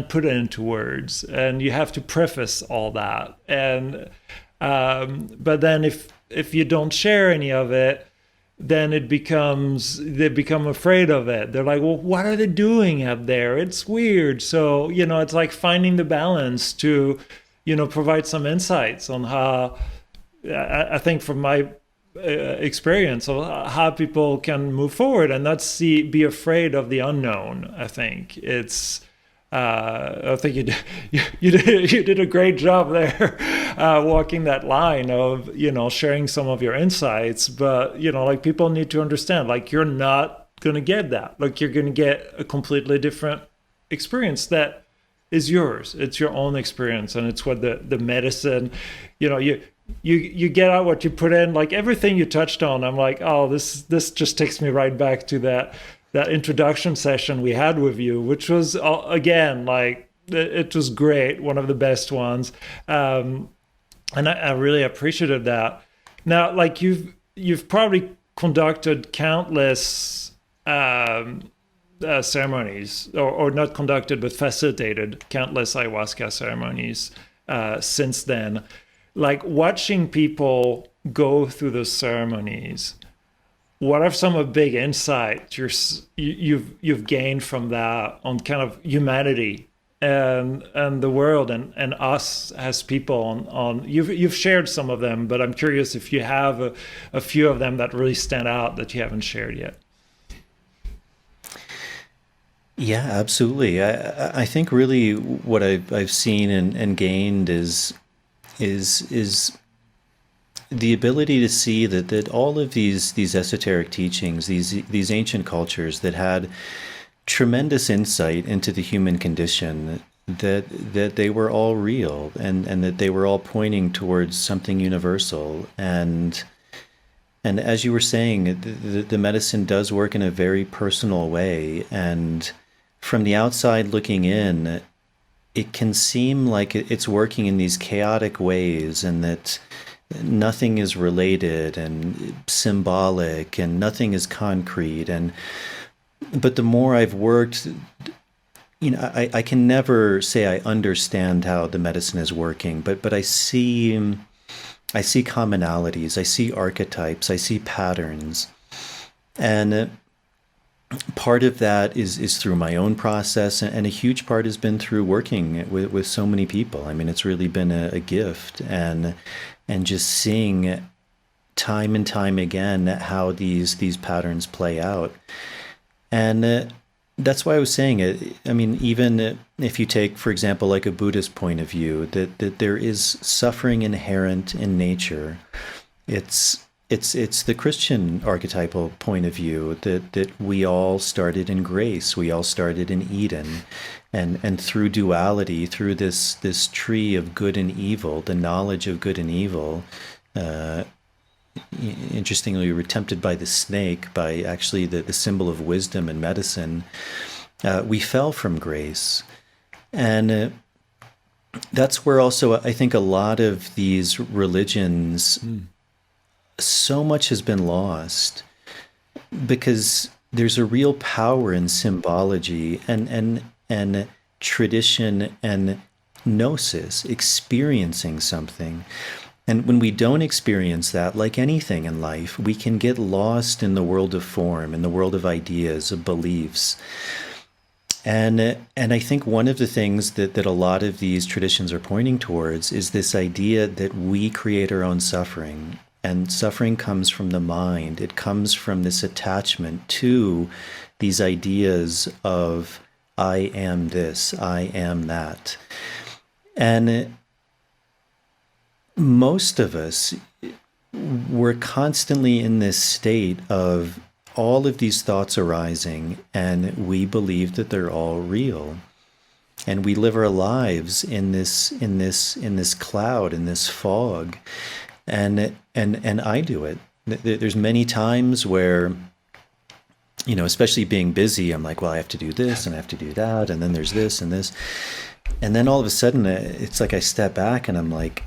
put it into words, and you have to preface all that, and but then if you don't share any of it, then they become afraid of it. They're like, well, what are they doing up there? It's weird. So, it's like finding the balance to, provide some insights on how, I think from my experience of how people can move forward and not be afraid of the unknown. I think it's, I think you did a great job there, walking that line of, sharing some of your insights. But, like, people need to understand, like, you're not going to get that. Like, you're going to get a completely different experience that is yours. It's your own experience. And it's what the medicine, you get out what you put in. Like, everything you touched on, I'm like, oh, this just takes me right back to that introduction session we had with you, which was, again, like, it was great, one of the best ones, and I really appreciated that. Now, like, you've probably conducted countless ceremonies, or not conducted, but facilitated countless ayahuasca ceremonies since then. Like, watching people go through those ceremonies, what are some of the big insights you've gained from that on kind of humanity and the world and us as people? On you've shared some of them, but I'm curious if you have a few of them that really stand out that you haven't shared yet. Yeah, absolutely. I think really what I've seen and gained is the ability to see that all of these esoteric teachings, these ancient cultures that had tremendous insight into the human condition, that they were all real, and that they were all pointing towards something universal. And as you were saying, the medicine does work in a very personal way. And from the outside looking in, it can seem like it's working in these chaotic ways, and that nothing is related and symbolic, and nothing is concrete. But the more I've worked, I can never say I understand how the medicine is working, but I see commonalities, I see archetypes, I see patterns. And part of that is through my own process, and a huge part has been through working with so many people. I mean, it's really been a gift, and just seeing time and time again how these patterns play out. And that's why I was saying it. I mean, even if you take, for example, like a Buddhist point of view, that there is suffering inherent in nature. It's the Christian archetypal point of view that we all started in grace. We all started in Eden, and through duality, through this tree of good and evil, the knowledge of good and evil. Interestingly, we were tempted by the snake, by actually the symbol of wisdom and medicine. We fell from grace. And that's where also I think a lot of these religions, so much has been lost, because there's a real power in symbology and tradition and gnosis, experiencing something. And when we don't experience that, like anything in life, we can get lost in the world of form, in the world of ideas, of beliefs. And I think one of the things that a lot of these traditions are pointing towards is this idea that we create our own suffering. And suffering comes from the mind. It comes from this attachment to these ideas of, I am this, I am that. And most of us, we're constantly in this state of all of these thoughts arising, and we believe that they're all real. And we live our lives in this cloud, in this fog. And I do it. There's many times where, especially being busy, I'm like, well, I have to do this and I have to do that, and then there's this and this. And then all of a sudden, it's like I step back and I'm like,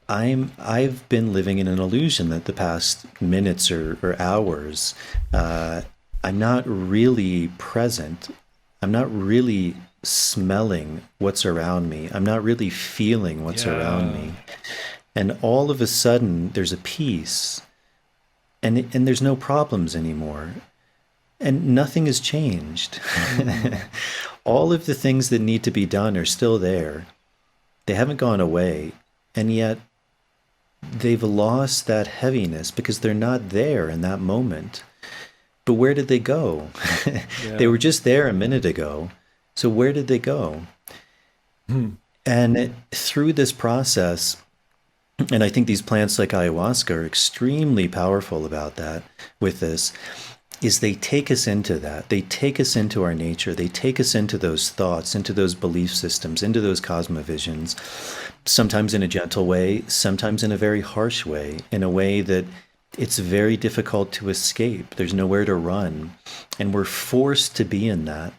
I've been living in an illusion that the past minutes or hours, I'm not really present. I'm not really smelling what's around me. I'm not really feeling what's around me. And all of a sudden, there's a peace, and there's no problems anymore, and nothing has changed. All of the things that need to be done are still there. They haven't gone away, and yet they've lost that heaviness because they're not there in that moment. But where did they go? They were just there a minute ago, So where did they go? And through this process, and I think these plants like ayahuasca are extremely powerful about that with this, is they take us into that. They take us into our nature. They take us into those thoughts, into those belief systems, into those cosmovisions, sometimes in a gentle way, sometimes in a very harsh way, in a way that it's very difficult to escape. There's nowhere to run. And we're forced to be in that.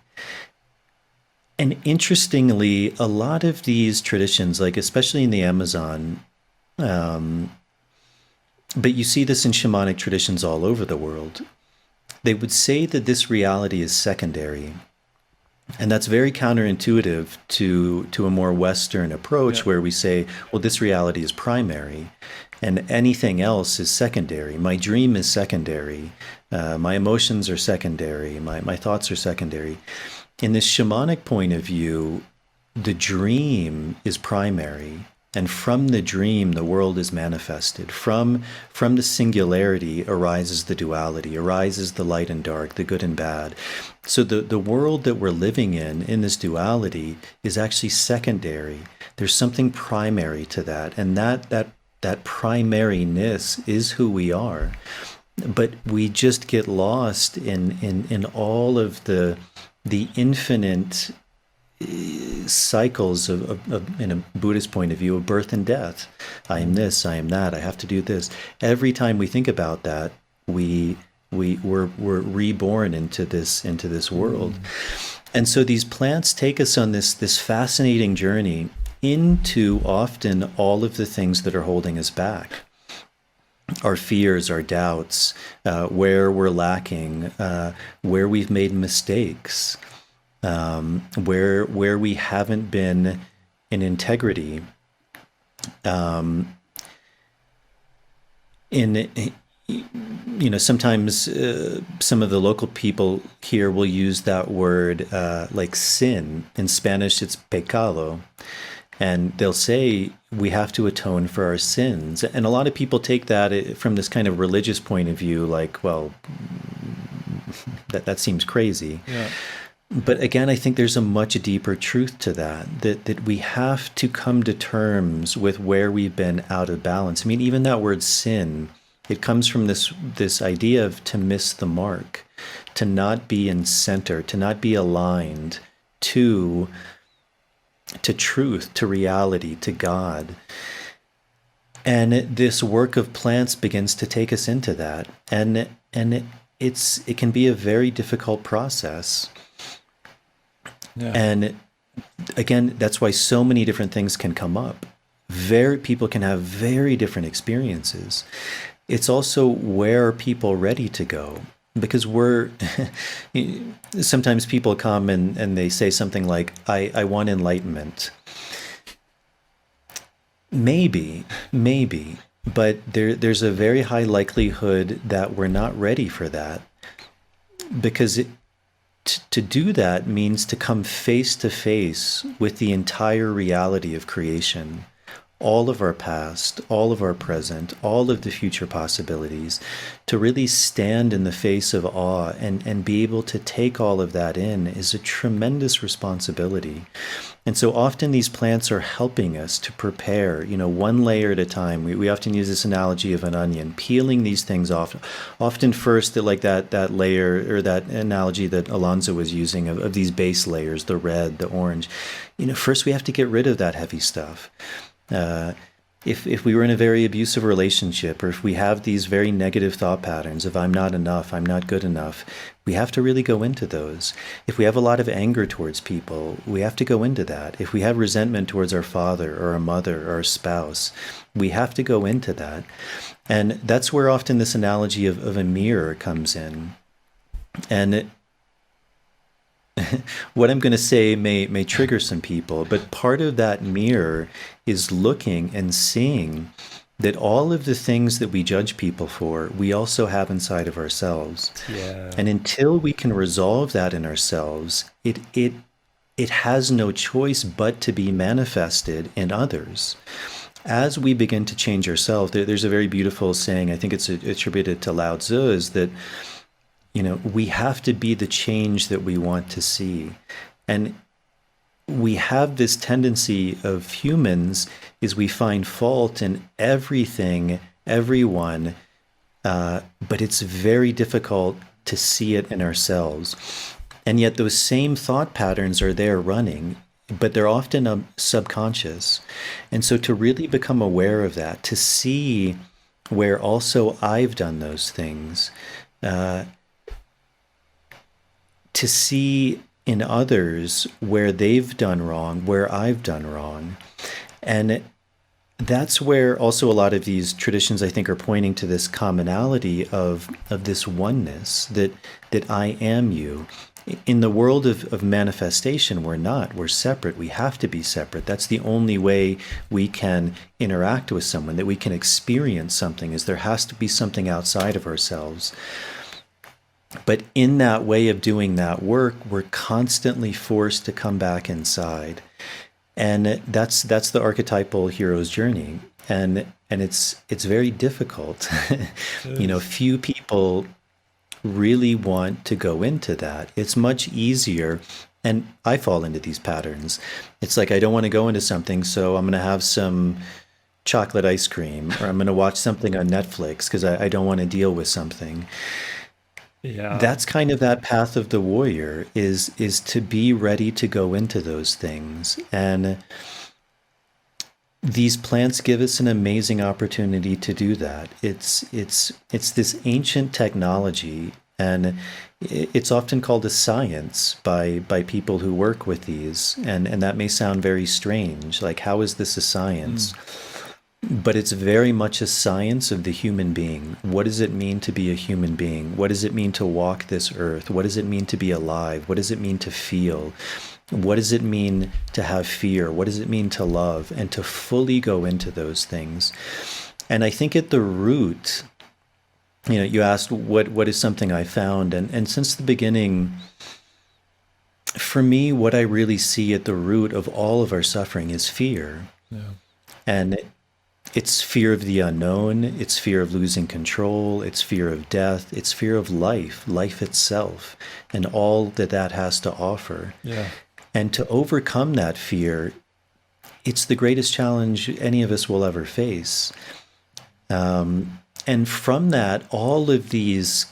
And interestingly, a lot of these traditions, like especially in the Amazon, but you see this in shamanic traditions all over the world, they would say that this reality is secondary. And that's very counterintuitive to a more Western approach, where we say, well, this reality is primary and anything else is secondary. My dream is secondary. My emotions are secondary. My thoughts are secondary. In this shamanic point of view, the dream is primary. And from the dream, the world is manifested. From the singularity arises the duality, arises the light and dark, the good and bad. So the world that we're living in this duality, is actually secondary. There's something primary to that. And that primariness is who we are. But we just get lost in all of the infinite cycles of in a Buddhist point of view, of birth and death. I am this, I am that, I have to do this. Every time we think about that, we're reborn into this world. And so these plants take us on this fascinating journey into often all of the things that are holding us back. Our fears, our doubts, where we're lacking, where we've made mistakes, where we haven't been in integrity. Sometimes some of the local people here will use that word like sin. In Spanish, it's pecado. And they'll say we have to atone for our sins. And a lot of people take that from this kind of religious point of view, like, well, that seems crazy. Yeah. But again, I think there's a much deeper truth to that we have to come to terms with where we've been out of balance. I mean, even that word sin, it comes from this idea of to miss the mark, to not be in center, to not be aligned to truth, to reality, to God. And this work of plants begins to take us into that. And it can be a very difficult process. Yeah. And again, that's why so many different things can come up. People can have very different experiences. It's also where are people ready to go? Because sometimes people come and they say something like, I want enlightenment. Maybe, but there's a very high likelihood that we're not ready for that. Because to do that means to come face to face with the entire reality of creation. All of our past, all of our present, all of the future possibilities, to really stand in the face of awe and be able to take all of that in is a tremendous responsibility. And so often these plants are helping us to prepare, one layer at a time. We often use this analogy of an onion, peeling these things off. Often first, like that layer, or that analogy that Alonso was using of these base layers, the red, the orange. First we have to get rid of that heavy stuff. If we were in a very abusive relationship, or if we have these very negative thought patterns of I'm not enough, I'm not good enough, we have to really go into those. If we have a lot of anger towards people, we have to go into that. If we have resentment towards our father or our mother or our spouse, we have to go into that. And that's where often this analogy of a mirror comes in. And what I'm going to say may trigger some people, but part of that mirror is looking and seeing that all of the things that we judge people for, we also have inside of ourselves. Yeah. And until we can resolve that in ourselves, it has no choice but to be manifested in others. As we begin to change ourselves, there's a very beautiful saying, I think it's attributed to Lao Tzu, is that we have to be the change that we want to see. And we have this tendency of humans is we find fault in everything, everyone, but it's very difficult to see it in ourselves. And yet those same thought patterns are there running, but they're often subconscious. And so to really become aware of that, to see where also I've done those things, to see in others where they've done wrong, where I've done wrong. And that's where also a lot of these traditions, I think, are pointing to this commonality of this oneness, that I am you. In the world of manifestation, we're not. We're separate. We have to be separate. That's the only way we can interact with someone, that we can experience something, is there has to be something outside of ourselves. But in that way of doing that work, we're constantly forced to come back inside. And that's the archetypal hero's journey. And it's very difficult. Few people really want to go into that. It's much easier. And I fall into these patterns. It's like, I don't want to go into something, so I'm going to have some chocolate ice cream, or I'm going to watch something on Netflix because I don't want to deal with something. Yeah. That's kind of that path of the warrior, is to be ready to go into those things. And these plants give us an amazing opportunity to do that. It's this ancient technology, and it's often called a science by people who work with these. And that may sound very strange, like, how is this a science? But it's very much a science of the human being. What does it mean to be a human being? What does it mean to walk this earth? What does it mean to be alive? What does it mean to feel? What does it mean to have fear? What does it mean to love? And to fully go into those things. And I think at the root, you asked what is something I found. And since the beginning, for me, what I really see at the root of all of our suffering is fear. Yeah. And it's fear of the unknown, it's fear of losing control, it's fear of death, it's fear of life itself, and all that has to offer. Yeah. And to overcome that fear, it's the greatest challenge any of us will ever face. And from that, all of these,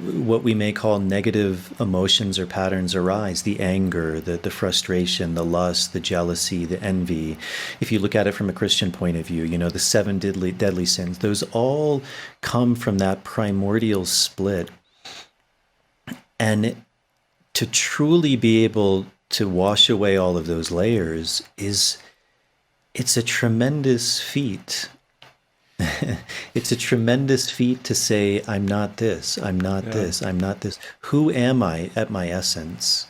what we may call negative emotions or patterns arise: the anger, the frustration, the lust, the jealousy, the envy. If you look at it from a Christian point of view, the 7 deadly sins, those all come from that primordial split. And to truly be able to wash away all of those layers it's a tremendous feat. It's a tremendous feat to say, I'm not this, I'm not this, I'm not this. Who am I at my essence?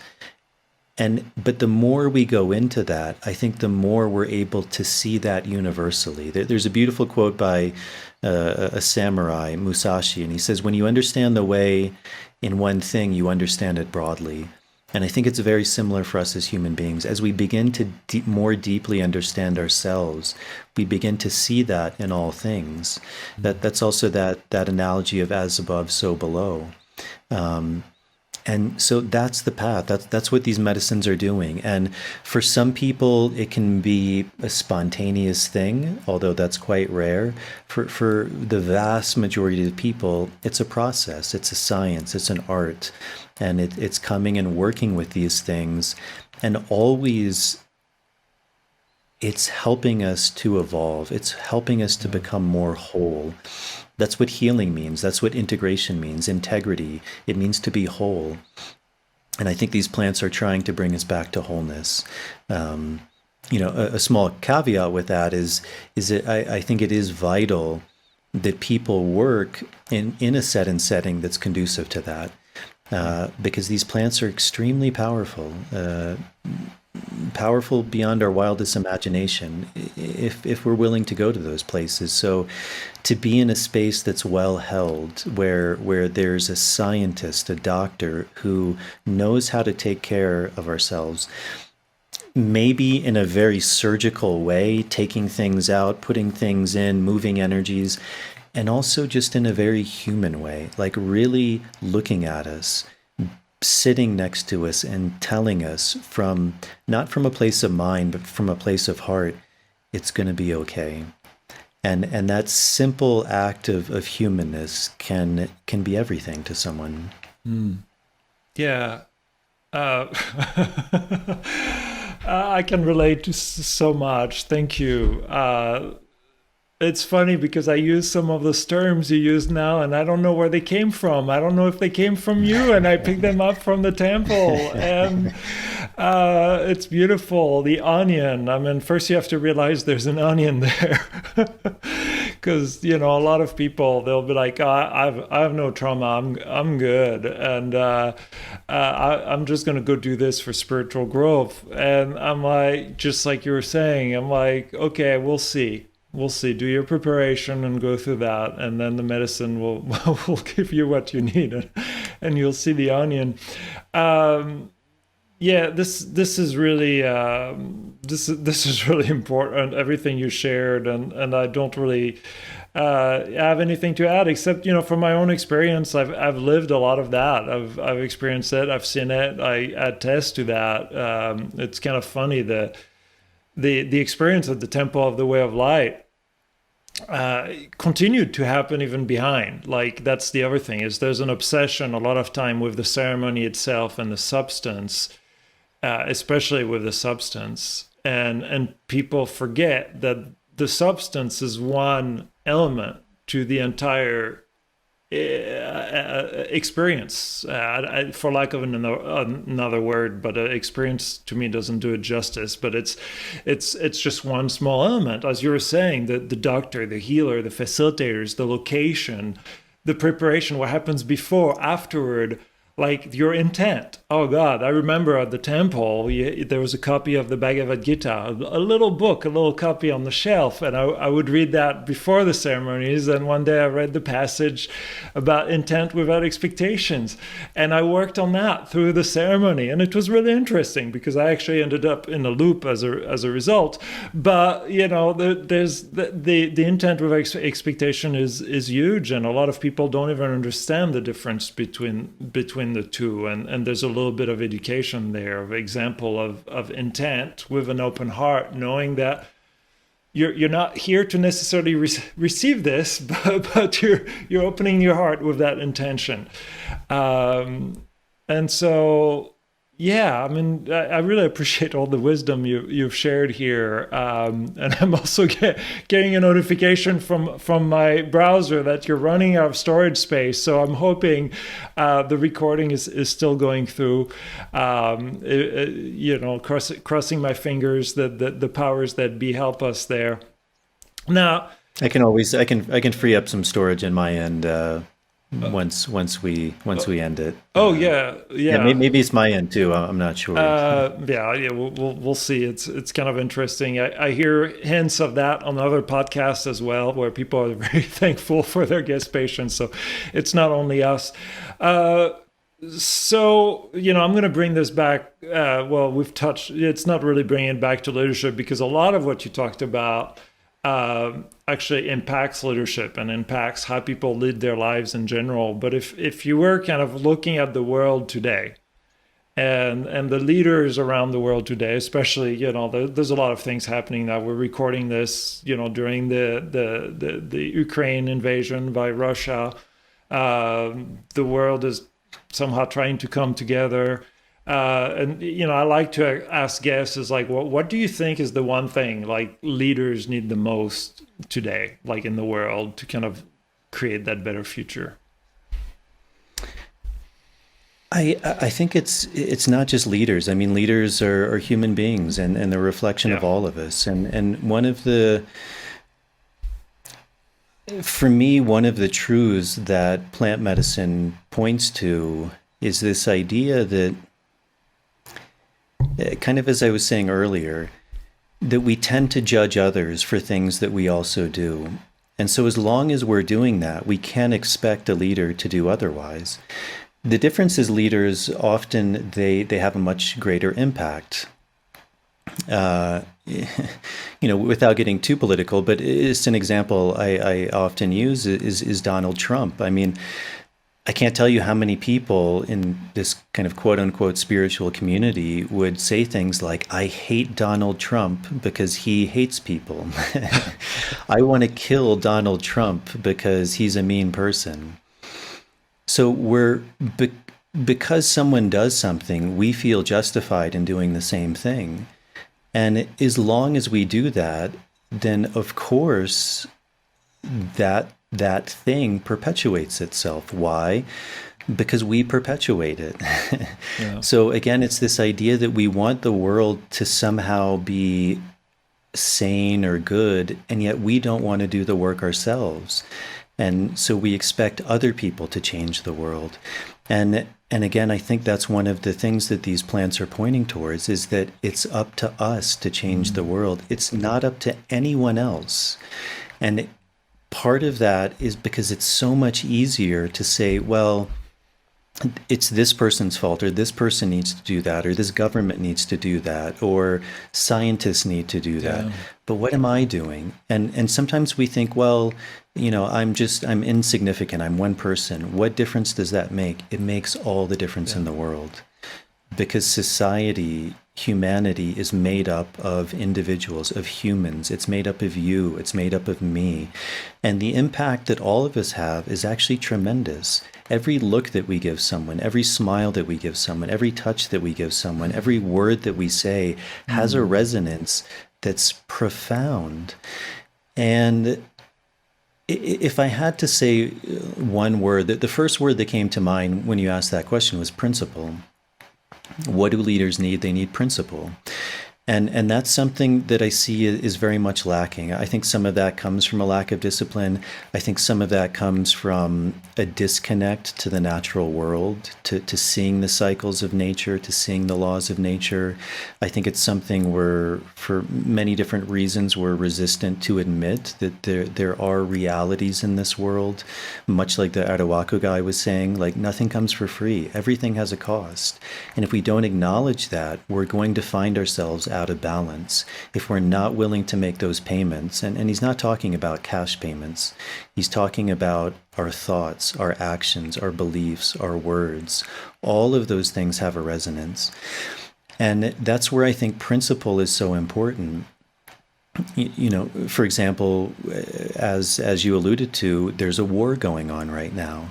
But the more we go into that, I think the more we're able to see that universally. There's a beautiful quote by a samurai, Musashi, and he says, when you understand the way in one thing, you understand it broadly. And I think it's very similar for us as human beings. As we begin to more deeply understand ourselves, we begin to see that in all things. That's also that analogy of as above, so below. And so that's the path. That's what these medicines are doing. And for some people, it can be a spontaneous thing, although that's quite rare. For the vast majority of people, it's a process, it's a science, it's an art. And it's coming and working with these things. And always, it's helping us to evolve. It's helping us to become more whole. That's what healing means. That's what integration means. Integrity. It means to be whole. And I think these plants are trying to bring us back to wholeness. A small caveat with that is that I think it is vital that people work in a set and setting that's conducive to that. Because these plants are extremely powerful, powerful beyond our wildest imagination, if we're willing to go to those places. So to be in a space that's well held, where there's a scientist, a doctor who knows how to take care of ourselves, maybe in a very surgical way, taking things out, putting things in, moving energies, and also just in a very human way, like really looking at us, sitting next to us and telling us from not from a place of mind, but from a place of heart, it's going to be okay. And that simple act of humanness can be everything to someone. Yeah. I can relate to so much. Thank you. It's funny because I use some of those terms you use now, and I don't know where they came from. I don't know if they came from you, and I picked them up from the temple. And it's beautiful. The onion. I mean, first you have to realize there's an onion there. Because a lot of people, they'll be like, I have no trauma, I'm good, and I'm just gonna go do this for spiritual growth. And I'm like, just like you were saying, I'm like, okay, we'll see. Do your preparation and go through that, and then the medicine will will give you what you need, and you'll see the onion. Yeah, this is really this is really important. Everything you shared, and I don't really have anything to add except from my own experience. I've lived a lot of that. I've experienced it. I've seen it. I attest to that. It's kind of funny the experience at the Temple of the Way of Light continued to happen even behind. Like, that's the other thing, is there's an obsession a lot of time with the ceremony itself and the substance, especially with the substance, and people forget that the substance is one element to the entire experience, for lack of another word, but experience to me doesn't do it justice. But it's just one small element, as you were saying. The doctor, the healer, the facilitators, the location, the preparation, what happens before, afterward. Like your intent. Oh God, I remember at the temple, there was a copy of the Bhagavad Gita, a little book, a little copy on the shelf. And I would read that before the ceremonies. And one day I read the passage about intent without expectations. And I worked on that through the ceremony. And it was really interesting because I actually ended up in a loop as a result. But, there's the intent without expectation is huge. And a lot of people don't even understand the difference between the two, and there's a little bit of education there, of example of intent with an open heart, knowing that you're not here to necessarily receive this, but you're opening your heart with that intention. And so, yeah, I mean, I really appreciate all the wisdom you've shared here. And I'm also getting a notification from my browser that you're running out of storage space. So I'm hoping the recording is still going through. Crossing my fingers that the powers that be help us there. Now, I can free up some storage in my end. Once we end it. Oh yeah. Maybe it's my end too. I'm not sure. We'll see. It's kind of interesting. I hear hints of that on other podcasts as well, where people are very thankful for their guest patients. So it's not only us. So I'm going to bring this back. We've touched. It's not really bringing it back to leadership, because a lot of what you talked about actually impacts leadership and impacts how people lead their lives in general. But if you were kind of looking at the world today and the leaders around the world today, especially, there's a lot of things happening now. We're recording this, during the Ukraine invasion by Russia. The world is somehow trying to come together. And I like to ask guests is like, what do you think is the one thing like leaders need the most today, like in the world, to kind of create that better future? I think it's not just leaders. I mean, leaders are human beings and they're a reflection of all of us. And for me, one of the truths that plant medicine points to is this idea that, kind of as I was saying earlier, that we tend to judge others for things that we also do. And so as long as we're doing that, we can't expect a leader to do otherwise. The difference is leaders often, they have a much greater impact. Without getting too political, but it's an example I often use is Donald Trump. I mean, I can't tell you how many people in this kind of quote unquote spiritual community would say things like, I hate Donald Trump because he hates people. I want to kill Donald Trump because he's a mean person. So because someone does something, we feel justified in doing the same thing. And as long as we do that, then of course that thing perpetuates itself. Why? Because we perpetuate it. Yeah. So again, it's this idea that we want the world to somehow be sane or good, and yet we don't want to do the work ourselves. And so we expect other people to change the world. And again, I think that's one of the things that these plants are pointing towards, is that it's up to us to change the world. It's not up to anyone else. And part of that is because it's so much easier to say, well, it's this person's fault, or this person needs to do that, or this government needs to do that, or scientists need to do that. Yeah. But what am I doing? And sometimes we think, well, I'm insignificant. I'm one person. What difference does that make? It makes all the difference in the world, because humanity is made up of individuals, of humans. It's made up of you. It's made up of me. And the impact that all of us have is actually tremendous. Every look that we give someone, every smile that we give someone, every touch that we give someone, every word that we say has a resonance that's profound. And if I had to say one word, the first word that came to mind when you asked that question was principle. What do leaders need? They need principle. And that's something that I see is very much lacking. I think some of that comes from a lack of discipline. I think some of that comes from a disconnect to the natural world, to seeing the cycles of nature, to seeing the laws of nature. I think it's something where, for many different reasons, we're resistant to admit that there are realities in this world. Much like the Arawaku guy was saying, like, nothing comes for free. Everything has a cost. And if we don't acknowledge that, we're going to find ourselves out of balance if we're not willing to make those payments. And he's not talking about cash payments. He's talking about our thoughts, our actions, our beliefs, our words. All of those things have a resonance. And that's where I think principle is so important. For example, as you alluded to, there's a war going on right now.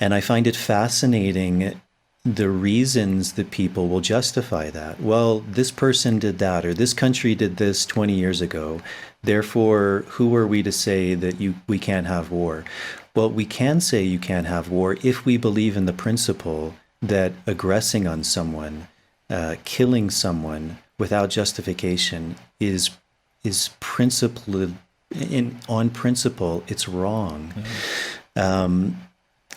And I find it fascinating the reasons that people will justify that. Well, this person did that, or this country did this 20 years ago. Therefore, who are we to say that we can't have war? Well, we can say you can't have war if we believe in the principle that aggressing on someone, killing someone without justification is principle. On principle, it's wrong. Mm-hmm.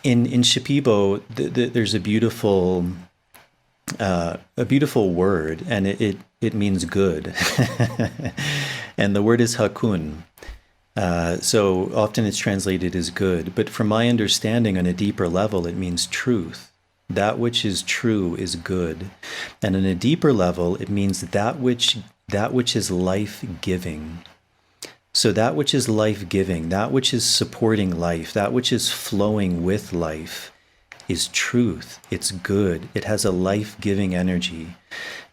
In Shipibo, there's a beautiful word, and it means good, and the word is hakun. So often it's translated as good, but from my understanding, on a deeper level, it means truth. That which is true is good, and on a deeper level, it means that which is life-giving. So that which is life-giving, that which is supporting life, that which is flowing with life is truth. It's good. It has a life-giving energy.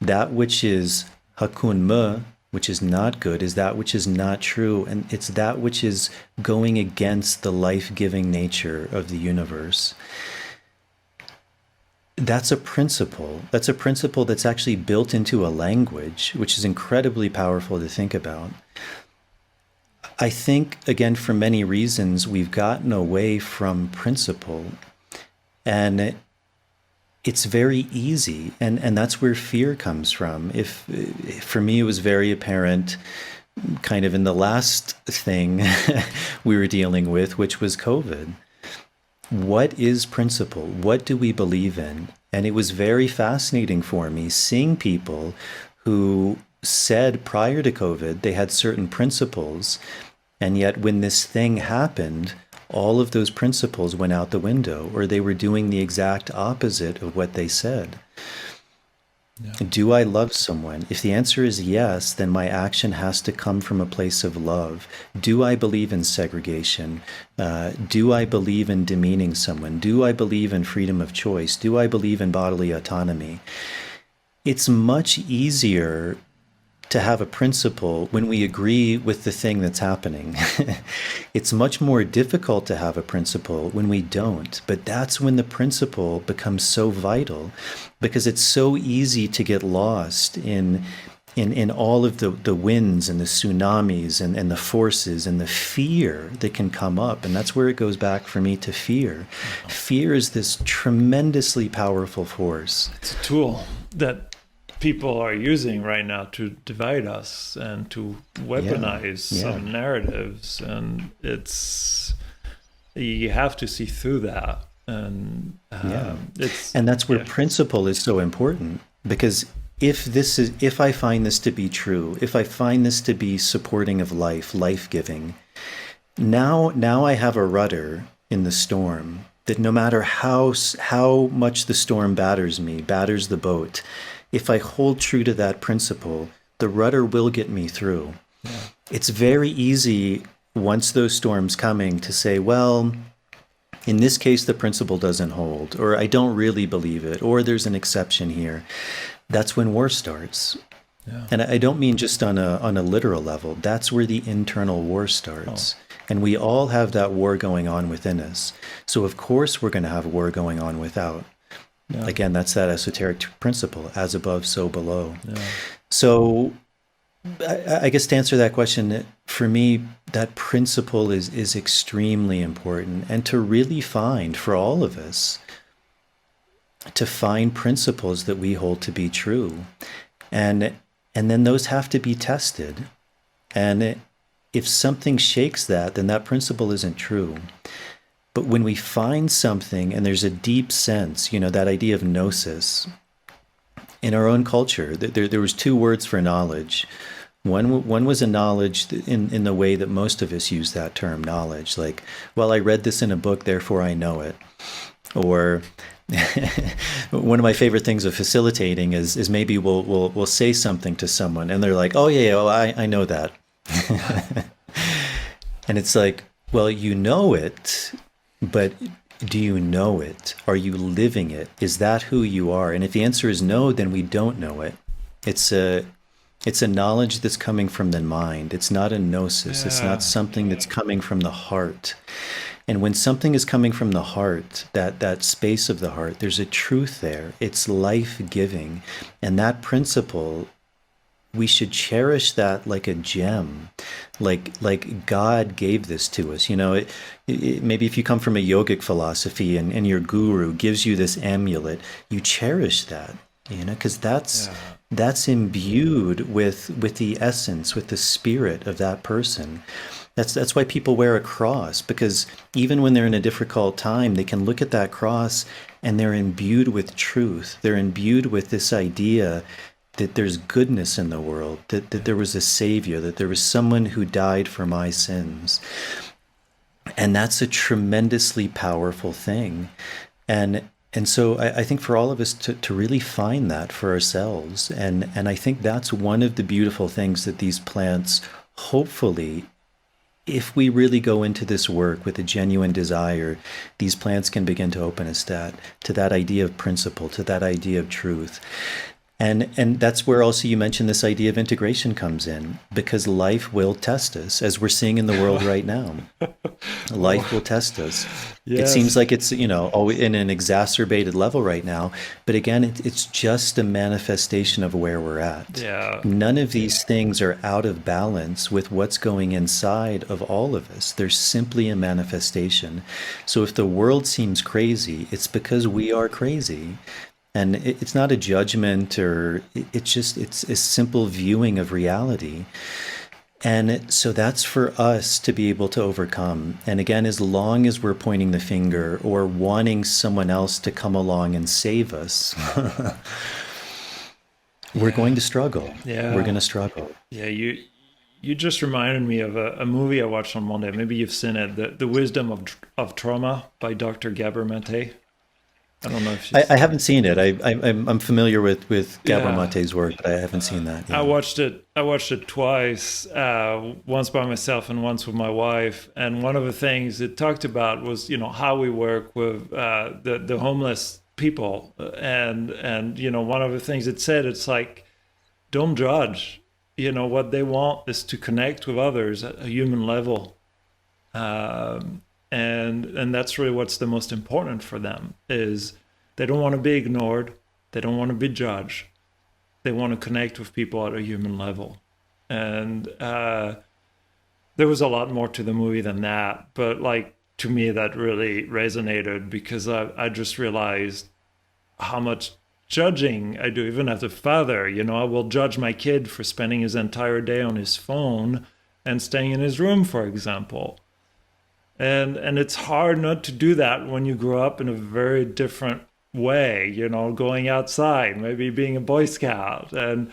That which is hakunme, which is not good, is that which is not true. And it's that which is going against the life-giving nature of the universe. That's a principle. That's a principle that's actually built into a language, which is incredibly powerful to think about. I think, again, for many reasons, we've gotten away from principle, and it's very easy, and that's where fear comes from. For me, it was very apparent kind of in the last thing we were dealing with, which was COVID. What is principle? What do we believe in? And it was very fascinating for me seeing people who said prior to COVID they had certain principles, and yet when this thing happened, all of those principles went out the window, or they were doing the exact opposite of what they said. Do I love someone? If the answer is yes, then my action has to come from a place of love. Do I believe in segregation? Do I believe in demeaning someone? Do I believe in freedom of choice? Do I believe in bodily autonomy? It's much easier to have a principle when we agree with the thing that's happening. It's much more difficult to have a principle when we don't. But that's when the principle becomes so vital, because it's so easy to get lost in all of the winds and the tsunamis and the forces and the fear that can come up. And that's where it goes back for me to fear. Fear is this tremendously powerful force. It's a tool that people are using right now to divide us and to weaponize some narratives, and you have to see through that, and that's where principle is so important, because if I find this to be true, if I find this to be supporting of life-giving, now I have a rudder in the storm that no matter how much the storm batters the boat, if I hold true to that principle, the rudder will get me through. Yeah. It's very easy once those storms coming to say, well, in this case, the principle doesn't hold, or I don't really believe it, or there's an exception here. That's when war starts. Yeah. And I don't mean just on a literal level. That's where the internal war starts. Oh. And we all have that war going on within us. So of course we're going to have war going on without. Yeah. Again, that's that esoteric principle, as above, so below. Yeah. So I guess to answer that question, for me, that principle is extremely important. And to really find, for all of us, to find principles that we hold to be true. And then those have to be tested. And if something shakes that, then that principle isn't true. But when we find something and there's a deep sense, that idea of gnosis, in our own culture, there was two words for knowledge. One was a knowledge in the way that most of us use that term, knowledge. Like, well, I read this in a book, therefore I know it. Or one of my favorite things of facilitating is maybe we'll say something to someone and they're like, oh yeah, well, I know that. And it's like, well, you know it, but do you know it? Are you living it? Is that who you are? And if the answer is no, then we don't know it. It's a knowledge that's coming from the mind. It's not a gnosis. It's not something that's coming from the heart. And when something is coming from the heart, that space of the heart, there's a truth there. It's life-giving. And that principle, we should cherish that like a gem, like God gave this to us. Maybe if you come from a yogic philosophy and your guru gives you this amulet, you cherish that, because that's imbued with the essence, with the spirit of that person. That's why people wear a cross, because even when they're in a difficult time, they can look at that cross and they're imbued with truth. They're imbued with this idea that there's goodness in the world, that there was a savior, that there was someone who died for my sins. And that's a tremendously powerful thing. And so I think for all of us to really find that for ourselves. And I think that's one of the beautiful things that these plants, hopefully, if we really go into this work with a genuine desire, these plants can begin to open us to that idea of principle, to that idea of truth. And that's where also you mentioned this idea of integration comes in, because life will test us, as we're seeing in the world right now. Life will test us. Yes. It seems like it's, always in an exacerbated level right now. But again, it's just a manifestation of where we're at. Yeah. None of these things are out of balance with what's going inside of all of us. They're simply a manifestation. So if the world seems crazy, it's because we are crazy. And it's not a judgment, or it's a simple viewing of reality. And so that's for us to be able to overcome. And again, as long as we're pointing the finger or wanting someone else to come along and save us, we're going to struggle. Yeah. We're going to struggle. Yeah, you just reminded me of a movie I watched on Monday. Maybe you've seen it, The Wisdom of Trauma by Dr. Gabor Mate. I don't know if I she's. haven't seen it. I'm familiar with Gabor Yeah, Mate's work, but I haven't seen that. I Yeah. watched it. I watched it twice, once by myself and once with my wife. And one of the things it talked about was, how we work with the homeless people, and one of the things it said, it's like, don't judge. What they want is to connect with others at a human level, and that's really what's the most important for them. Is they don't want to be ignored. They don't want to be judged. They want to connect with people at a human level. And there was a lot more to the movie than that, but like, to me that really resonated, because I just realized how much judging I do, even as a father. I will judge my kid for spending his entire day on his phone and staying in his room, for example. And it's hard not to do that when you grow up in a very different way, going outside, maybe being a Boy Scout. And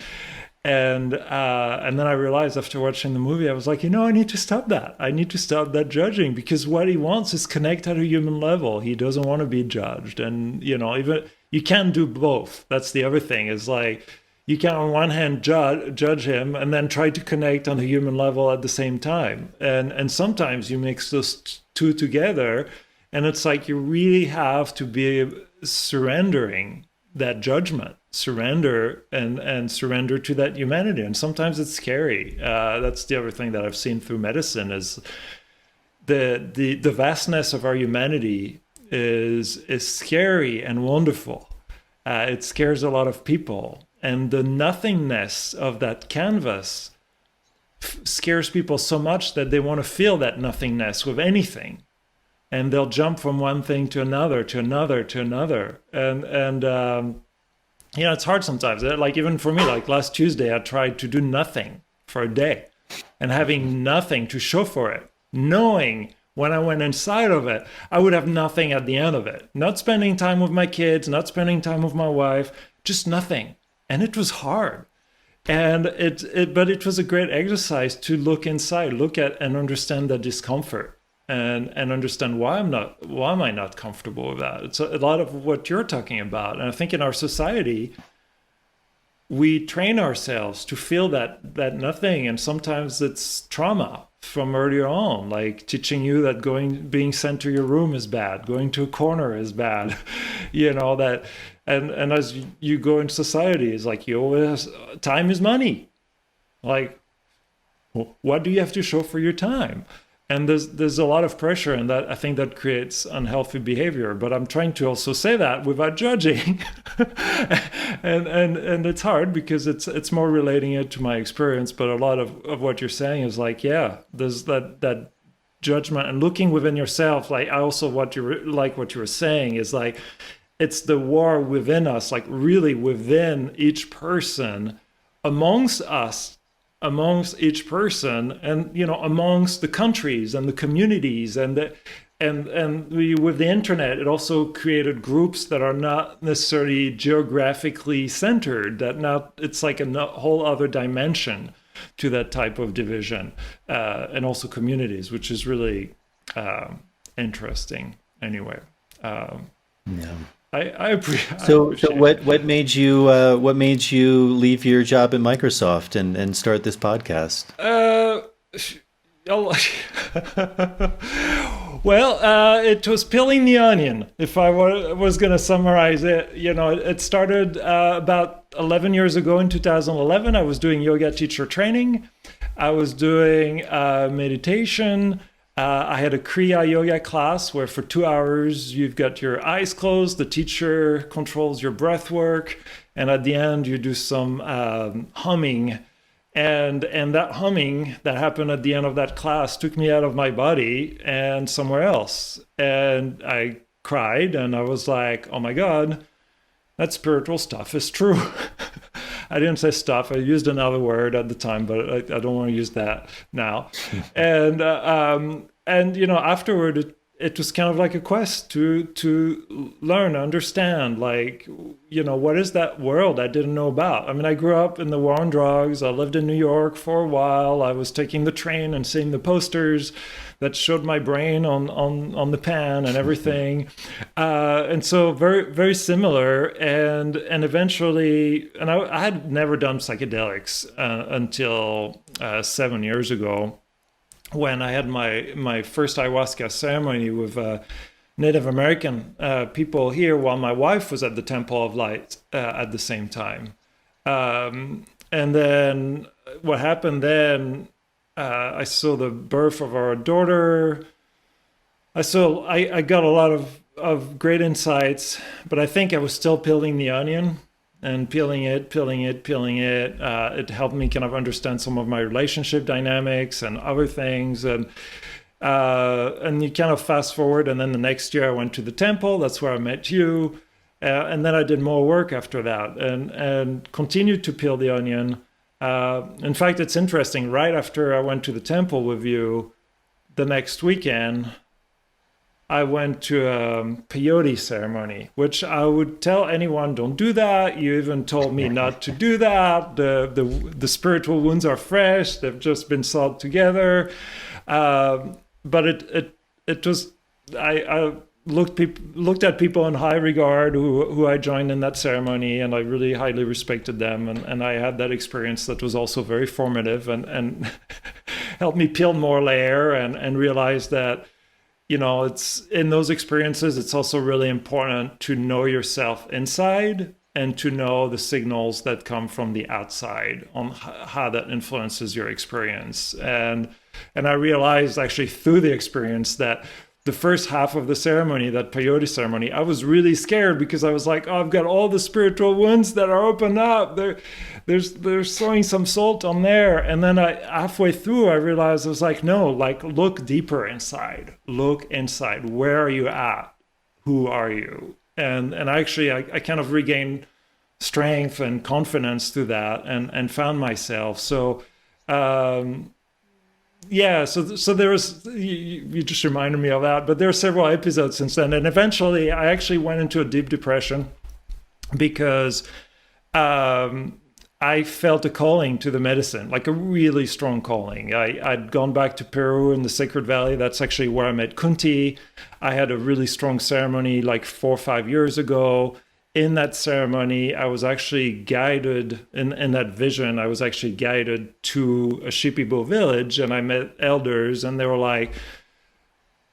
then I realized after watching the movie, I was like, I need to stop that. I need to stop that judging, because what he wants is connect at a human level. He doesn't want to be judged. And, even you can't do both. That's the other thing, is like, you can on one hand judge him and then try to connect on a human level at the same time. And sometimes you mix those two together, and it's like you really have to be surrendering that judgment, surrender and surrender to that humanity. And sometimes it's scary. That's the other thing that I've seen through medicine, is the vastness of our humanity is scary and wonderful. It scares a lot of people. And the nothingness of that canvas scares people so much that they want to feel that nothingness with anything. And they'll jump from one thing to another, to another, to another. And it's hard sometimes. Like, even for me, like last Tuesday, I tried to do nothing for a day, and having nothing to show for it, knowing when I went inside of it, I would have nothing at the end of it. Not spending time with my kids, not spending time with my wife, just nothing. And it was hard. And but it was a great exercise to look inside, look at and understand the discomfort, and understand why am I not comfortable with that. It's a lot of what you're talking about. And I think in our society, we train ourselves to feel that nothing. And sometimes it's trauma from earlier on, like teaching you that being sent to your room is bad, going to a corner is bad, that. And as you go in society, it's like, you always, time is money. Like, what do you have to show for your time? And there's a lot of pressure, and that I think that creates unhealthy behavior. But I'm trying to also say that without judging, and it's hard, because it's more relating it to my experience. But a lot of what you're saying is like, yeah, there's that judgment and looking within yourself. Like, I also what you were saying is like, it's the war within us, like really within each person, amongst us, amongst each person, and amongst the countries and the communities, and with the internet, it also created groups that are not necessarily geographically centered. That now it's like a whole other dimension to that type of division, and also communities, which is really interesting. Anyway. Yeah. I appreciate. So what made you leave your job at Microsoft and start this podcast? Well, it was peeling the onion. If I was going to summarize it, it started about 11 years ago in 2011. I was doing yoga teacher training. I was doing meditation. I had a Kriya yoga class where for 2 hours you've got your eyes closed, the teacher controls your breath work, and at the end you do some humming. And that humming that happened at the end of that class took me out of my body and somewhere else. And I cried, and I was like, oh my God, that spiritual stuff is true. I didn't say stuff. I used another word at the time, but I don't want to use that now. And afterward, it was kind of like a quest to learn, understand, like, what is that world I didn't know about? I mean, I grew up in the war on drugs. I lived in New York for a while. I was taking the train and seeing the posters that showed my brain on the pan and everything. And so very, very similar. And eventually, and I had never done psychedelics until 7 years ago, when I had my first ayahuasca ceremony with Native American people here, while my wife was at the Temple of Light at the same time. And then what happened then, I saw the birth of our daughter. I got a lot of great insights, but I think I was still peeling the onion. And peeling it. It helped me kind of understand some of my relationship dynamics and other things. And you kind of fast forward. And then the next year I went to the temple. That's where I met you. And then I did more work after that and continued to peel the onion. In fact, it's interesting. Right after I went to the temple with you, the next weekend, I went to a peyote ceremony, which I would tell anyone, don't do that. You even told me not to do that. The spiritual wounds are fresh. They've just been sawed together. But it was, I looked at people in high regard who I joined in that ceremony, and I really highly respected them. And I had that experience that was also very formative and helped me peel more layer and realize that, it's in those experiences, it's also really important to know yourself inside and to know the signals that come from the outside on how that influences your experience. And I realized actually through the experience that the first half of the ceremony, that peyote ceremony, I was really scared because I was like, oh, I've got all the spiritual wounds that are opened up. They're throwing some salt on there. And then halfway through, I realized I was like, no, like look deeper inside. Look inside. Where are you at? Who are you? And actually, I kind of regained strength and confidence through that and found myself. So, yeah, so there was, you just reminded me of that, but there are several episodes since then. And eventually I actually went into a deep depression because I felt a calling to the medicine, like a really strong calling. I'd gone back to Peru in the Sacred Valley. That's actually where I met Kunti. I had a really strong ceremony like 4 or 5 years ago. In that ceremony, I was actually guided, in that vision, I was actually guided to a Shipibo village, and I met elders, and they were like,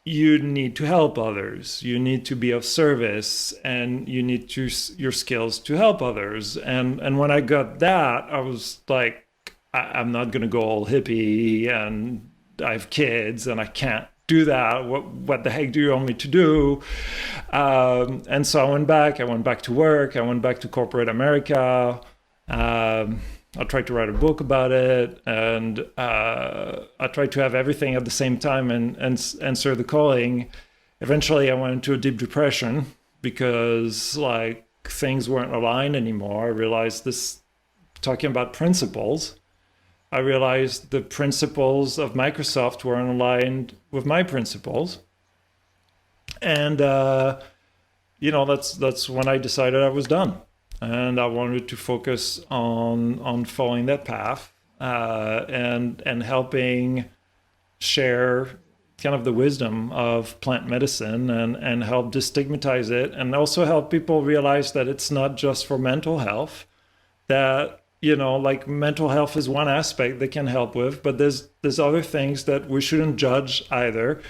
you need to help others. You need to be of service, and you need to your skills to help others. And when I got that, I was like, I'm not going to go all hippie, and I have kids, and I can't do that. What the heck do you want me to do? And so I went back to work. I went back to corporate America. I tried to write a book about it, and I tried to have everything at the same time and answer the calling. Eventually I went into a deep depression because like things weren't aligned anymore. I realized this, talking about principles, I realized the principles of Microsoft weren't aligned with my principles. And, that's when I decided I was done. And I wanted to focus on following that path and helping share kind of the wisdom of plant medicine and help destigmatize it, and also help people realize that it's not just for mental health, that like mental health is one aspect they can help with, but there's other things that we shouldn't judge either,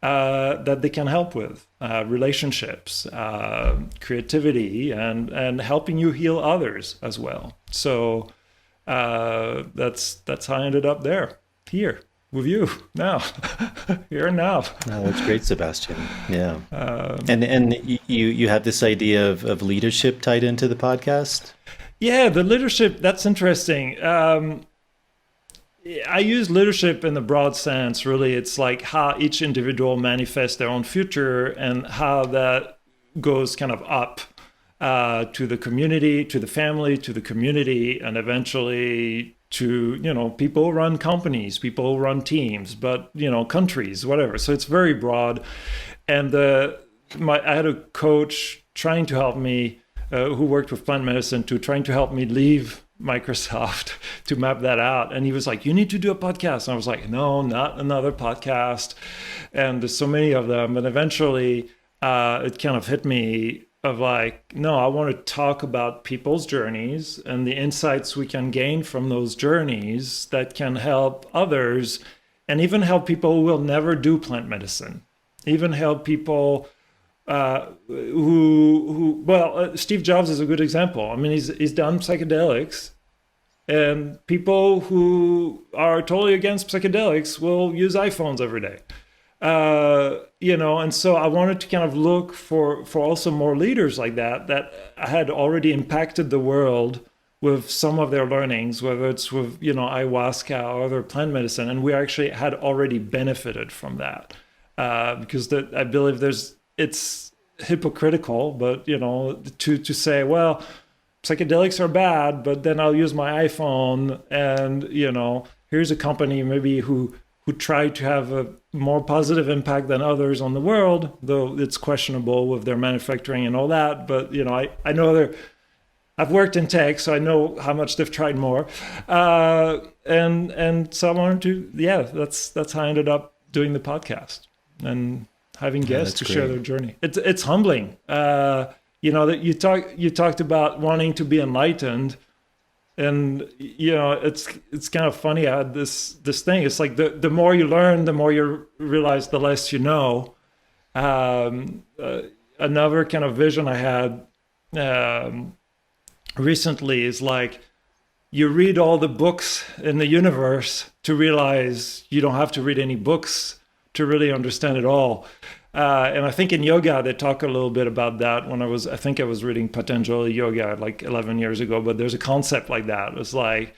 that they can help with, relationships, creativity, and helping you heal others as well. So that's how I ended up here with you now, here and now. No, that's great, Sebastian. Yeah, and you have this idea of leadership tied into the podcast. Yeah, the leadership, that's interesting. I use leadership in the broad sense, really. It's like how each individual manifests their own future and how that goes kind of up to the community, to the family, to the community, and eventually people who run companies, people who run teams, but countries, whatever. So it's very broad. And I had a coach trying to help me who worked with plant medicine trying to help me leave Microsoft to map that out. And he was like, you need to do a podcast. And I was like, no, not another podcast. And there's so many of them. And eventually it kind of hit me of like, no, I want to talk about people's journeys and the insights we can gain from those journeys that can help others, and even help people who will never do plant medicine, even help people Steve Jobs is a good example. I mean, he's done psychedelics, and people who are totally against psychedelics will use iPhones every day. And so I wanted to kind of look for also more leaders like that had already impacted the world with some of their learnings, whether it's with, ayahuasca or other plant medicine. And we actually had already benefited from that. Because I believe it's hypocritical, but, to say, well, psychedelics are bad, but then I'll use my iPhone and, here's a company maybe who try to have a more positive impact than others on the world, though it's questionable with their manufacturing and all that. But, I know I've worked in tech, so I know how much they've tried more. And so I wanted to, that's how I ended up doing the podcast and having guests to share their journey. It's humbling. That you talked about wanting to be enlightened. And it's kind of funny. I had this thing. It's like the more you learn, the more you realize the less you know. Another kind of vision I had recently is like, you read all the books in the universe to realize you don't have to read any books to really understand it all. And I think in yoga, they talk a little bit about that I think I was reading Patanjali Yoga like 11 years ago, but there's a concept like that. It's like,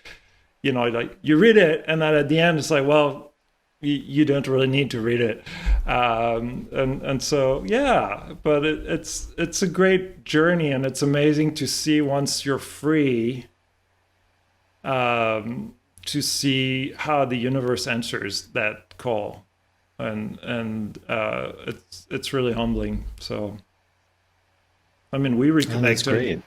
like you read it and then at the end, it's like, well, you don't really need to read it. And so, yeah, but it's a great journey, and it's amazing to see once you're free, to see how the universe answers that call. And it's really humbling. So, I mean, we reconnected. Oh,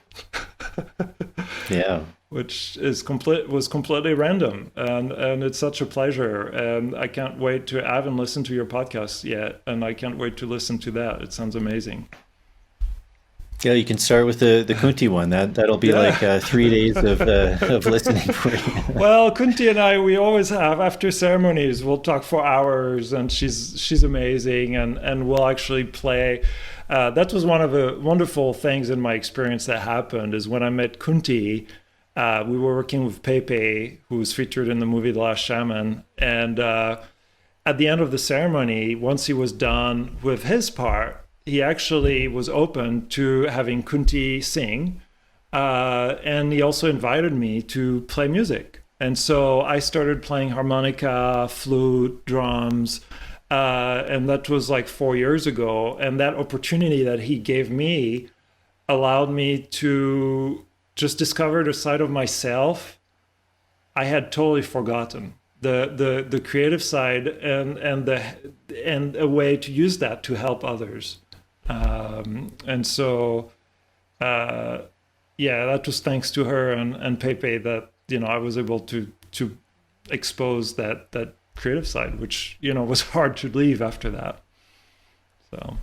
that's great. Yeah. Which was completely random, and it's such a pleasure. And I can't wait to. I haven't listened to your podcast yet, and I can't wait to listen to that. It sounds amazing. Yeah, you can start with the Kunti one. That'll be like 3 days of listening for you. Well, Kunti and we always have, after ceremonies, we'll talk for hours, and she's amazing, and we'll actually play. That was one of the wonderful things in my experience that happened, is when I met Kunti, we were working with Pepe, who was featured in the movie The Last Shaman, and at the end of the ceremony, once he was done with his part, he actually was open to having Kunti sing, and he also invited me to play music. And so I started playing harmonica, flute, drums, and that was like 4 years ago. And that opportunity that he gave me allowed me to just discover the side of myself I had totally forgotten. The creative side and a way to use that to help others. And so, that was thanks to her and Pepe that, I was able to expose that creative side, which, was hard to leave after that. So,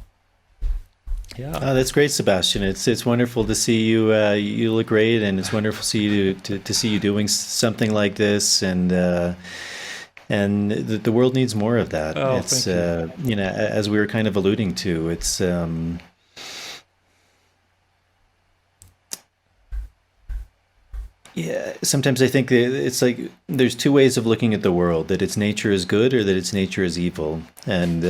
yeah. Oh, that's great, Sebastian. It's wonderful to see you. You look great, and it's wonderful to see you to see you doing something like this, and the world needs more of that. Oh, it's thank you. as we were kind of alluding to, it's sometimes I think that it's like there's two ways of looking at the world: that its nature is good or that its nature is evil. And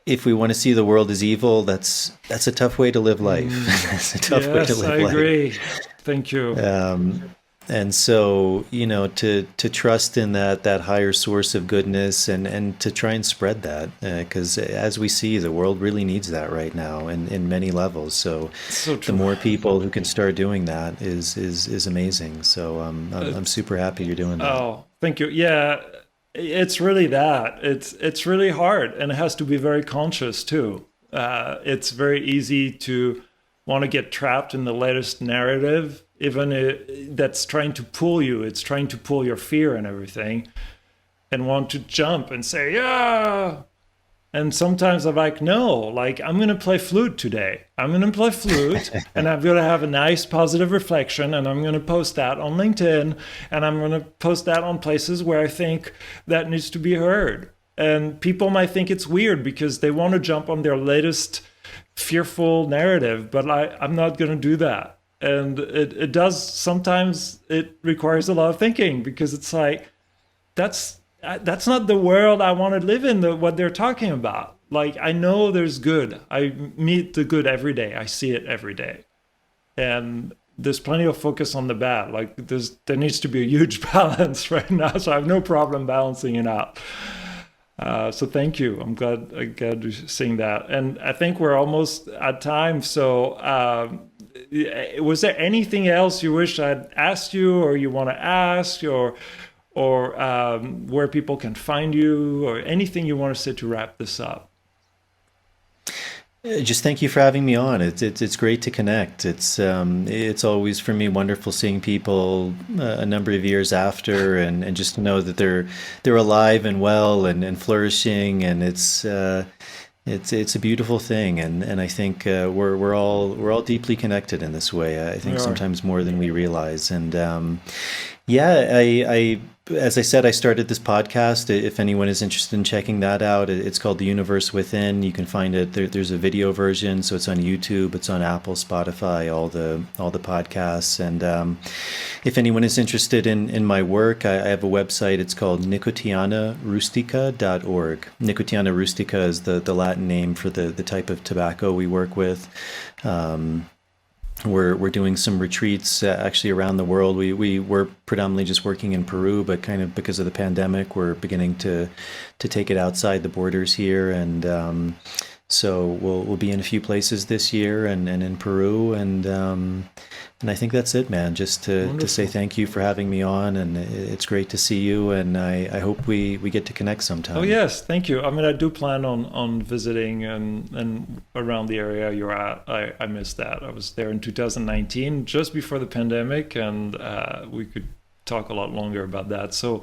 if we want to see the world as evil, that's a tough way to live life. That's a tough way to live life. Yes, I agree. Thank you. And so, to trust in that higher source of goodness, and to try and spread that, because as we see, the world really needs that right now, in many levels. So So the true. more people who can start doing that is amazing. So I'm It's, super happy you're doing that. oh, thank you. Yeah, it's really that. It's really hard, and it has to be very conscious too. It's very easy to want to get trapped in the latest narrative, even that's trying to pull you. It's trying to pull your fear and everything, and want to jump and say, yeah. And sometimes I'm like, no, like I'm going to play flute today. I'm going to play flute and I'm going to have a nice positive reflection and I'm going to post that on LinkedIn and I'm going to post that on places where I think that needs to be heard. And people might think it's weird because they want to jump on their latest fearful narrative, but I'm not going to do that. And it does sometimes, it requires a lot of thinking because it's like, that's not the world I want to live in, what they're talking about. Like, I know there's good. I meet the good every day. I see it every day. And there's plenty of focus on the bad. Like, there needs to be a huge balance right now. So I have no problem balancing it out. So thank you. I'm glad you're seeing that. And I think we're almost at time. So was there anything else you wish I'd asked you or you want to ask, or where people can find you, or anything you want to say to wrap this up? Just thank you for having me on. It's great to connect. It's always for me wonderful seeing people a number of years after, and just to know that they're alive and well and flourishing, and it's a beautiful thing, and I think we're all deeply connected in this way. I We think are. sometimes more than we realize, and yeah, I as I said, I started this podcast. If anyone is interested in checking that out, it's called The Universe Within. You can find it. There's a video version, so it's on YouTube, it's on Apple, Spotify, all the podcasts. And if anyone is interested in my work, I have a website. It's called nicotianarustica.org. Nicotiana rustica is the Latin name for the type of tobacco we work with. Um, we're doing some retreats actually around the world. We were predominantly just working in Peru, but kind of because of the pandemic, we're beginning to take it outside the borders here, and so we'll be in a few places this year, and in Peru, and I think that's it, man. Just to say Wonderful. thank you for having me on, and it's great to see you, and I hope we get to connect Oh sometime. yes, thank you. I mean, I do plan on visiting and around the area you're at. I missed that. I was there in 2019, just before the pandemic, and we could talk a lot longer about that. So,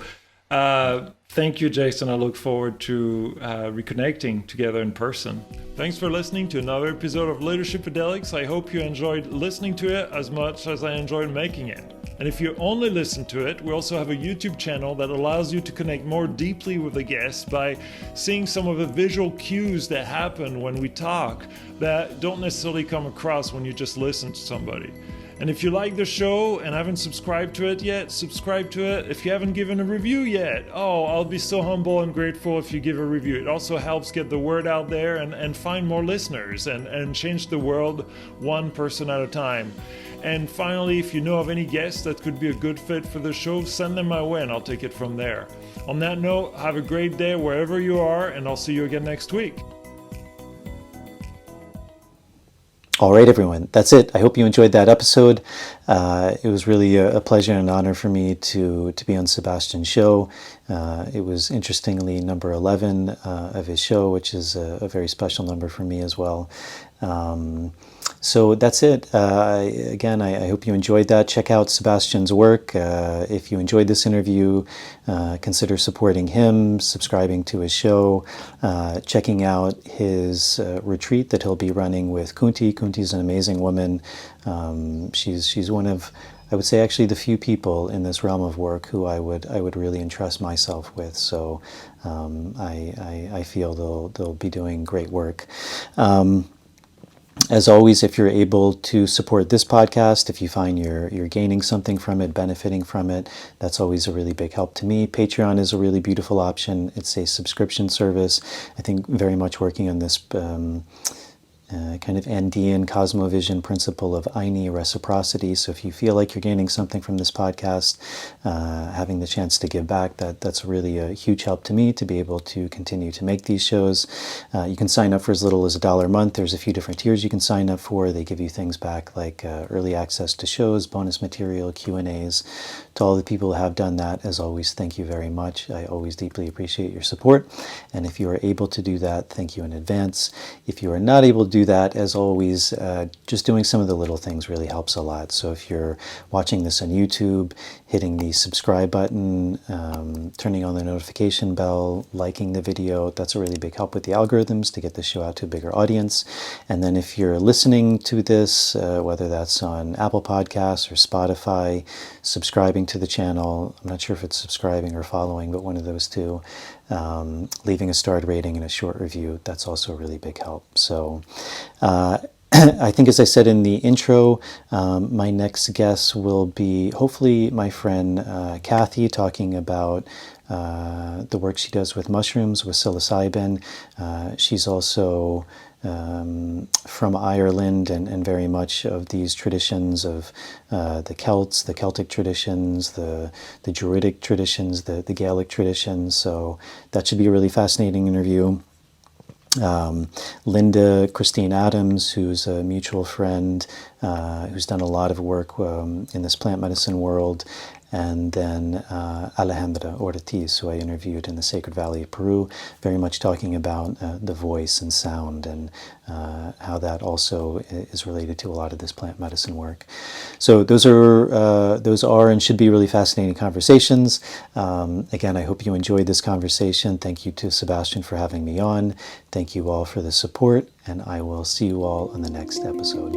thank you, Jason. I look forward to reconnecting together in person. Thanks for listening to another episode of Leadershipedelics. I hope you enjoyed listening to it as much as I enjoyed making it. And if you only listen to it, we also have a YouTube channel that allows you to connect more deeply with the guests by seeing some of the visual cues that happen when we talk that don't necessarily come across when you just listen to somebody. And if you like the show and haven't subscribed to it yet, subscribe to it. If you haven't given a review yet, I'll be so humble and grateful if you give a review. It also helps get the word out there and find more listeners and change the world one person at a time. And finally, if you know of any guests that could be a good fit for the show, send them my way and I'll take it from there. On that note, have a great day wherever you are, and I'll see you again next week. All right, everyone. That's it. I hope you enjoyed that episode. It was really a pleasure and an honor for me to be on Sebastian's show. It was interestingly number 11 of his show, which is a very special number for me as well. So that's it. Again, I hope you enjoyed that. Check out Sebastian's work. If you enjoyed this interview, consider supporting him, subscribing to his show, checking out his retreat that he'll be running with Kunti. Kunti's an amazing woman. She's one of, I would say, actually the few people in this realm of work who I would really entrust myself with. So I feel they'll be doing great work. As always, if you're able to support this podcast, if you find you're gaining something from it, benefiting from it, that's always a really big help to me. Patreon is a really beautiful option. It's a subscription service. I think very much working on this kind of Andean cosmovision principle of Aini reciprocity. So if you feel like you're gaining something from this podcast, having the chance to give back, that's really a huge help to me to be able to continue to make these shows. You can sign up for as little as $1 a month. There's a few different tiers you can sign up for. They give you things back like early access to shows, bonus material, Q&As. To all the people who have done that, as always, thank you very much. I always deeply appreciate your support. And if you are able to do that, thank you in advance. If you are not able to do that, as always, just doing some of the little things really helps a lot. So if you're watching this on YouTube, hitting the subscribe button, turning on the notification bell, liking the video, that's a really big help with the algorithms to get the show out to a bigger audience. And then if you're listening to this, whether that's on Apple Podcasts or Spotify, subscribing to the channel, I'm not sure if it's subscribing or following, but one of those two, leaving a starred rating and a short review, that's also a really big help. So I think, as I said in the intro, my next guest will be hopefully my friend Kathy, talking about the work she does with mushrooms, with psilocybin. She's also from Ireland and very much of these traditions of the Celts, the Celtic traditions, the Druidic traditions, the Gaelic traditions. So that should be a really fascinating interview. Linda Christine Adams, who's a mutual friend, who's done a lot of work in this plant medicine world, and then Alejandra Ortiz, who I interviewed in the Sacred Valley of Peru, very much talking about the voice and sound and how that also is related to a lot of this plant medicine work. So those are and should be really fascinating conversations. Again, I hope you enjoyed this conversation. Thank you to Sebastian for having me on. Thank you all for the support, and I will see you all on the next episode.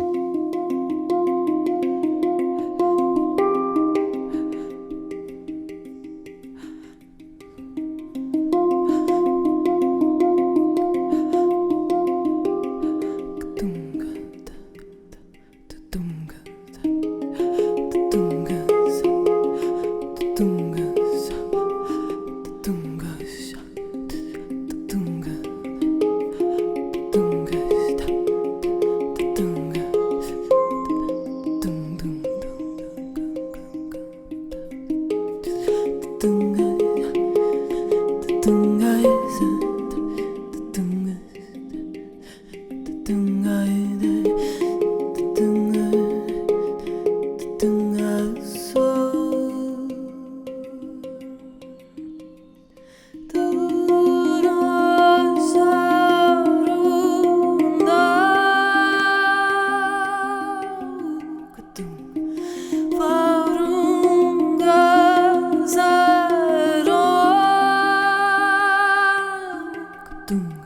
Doom.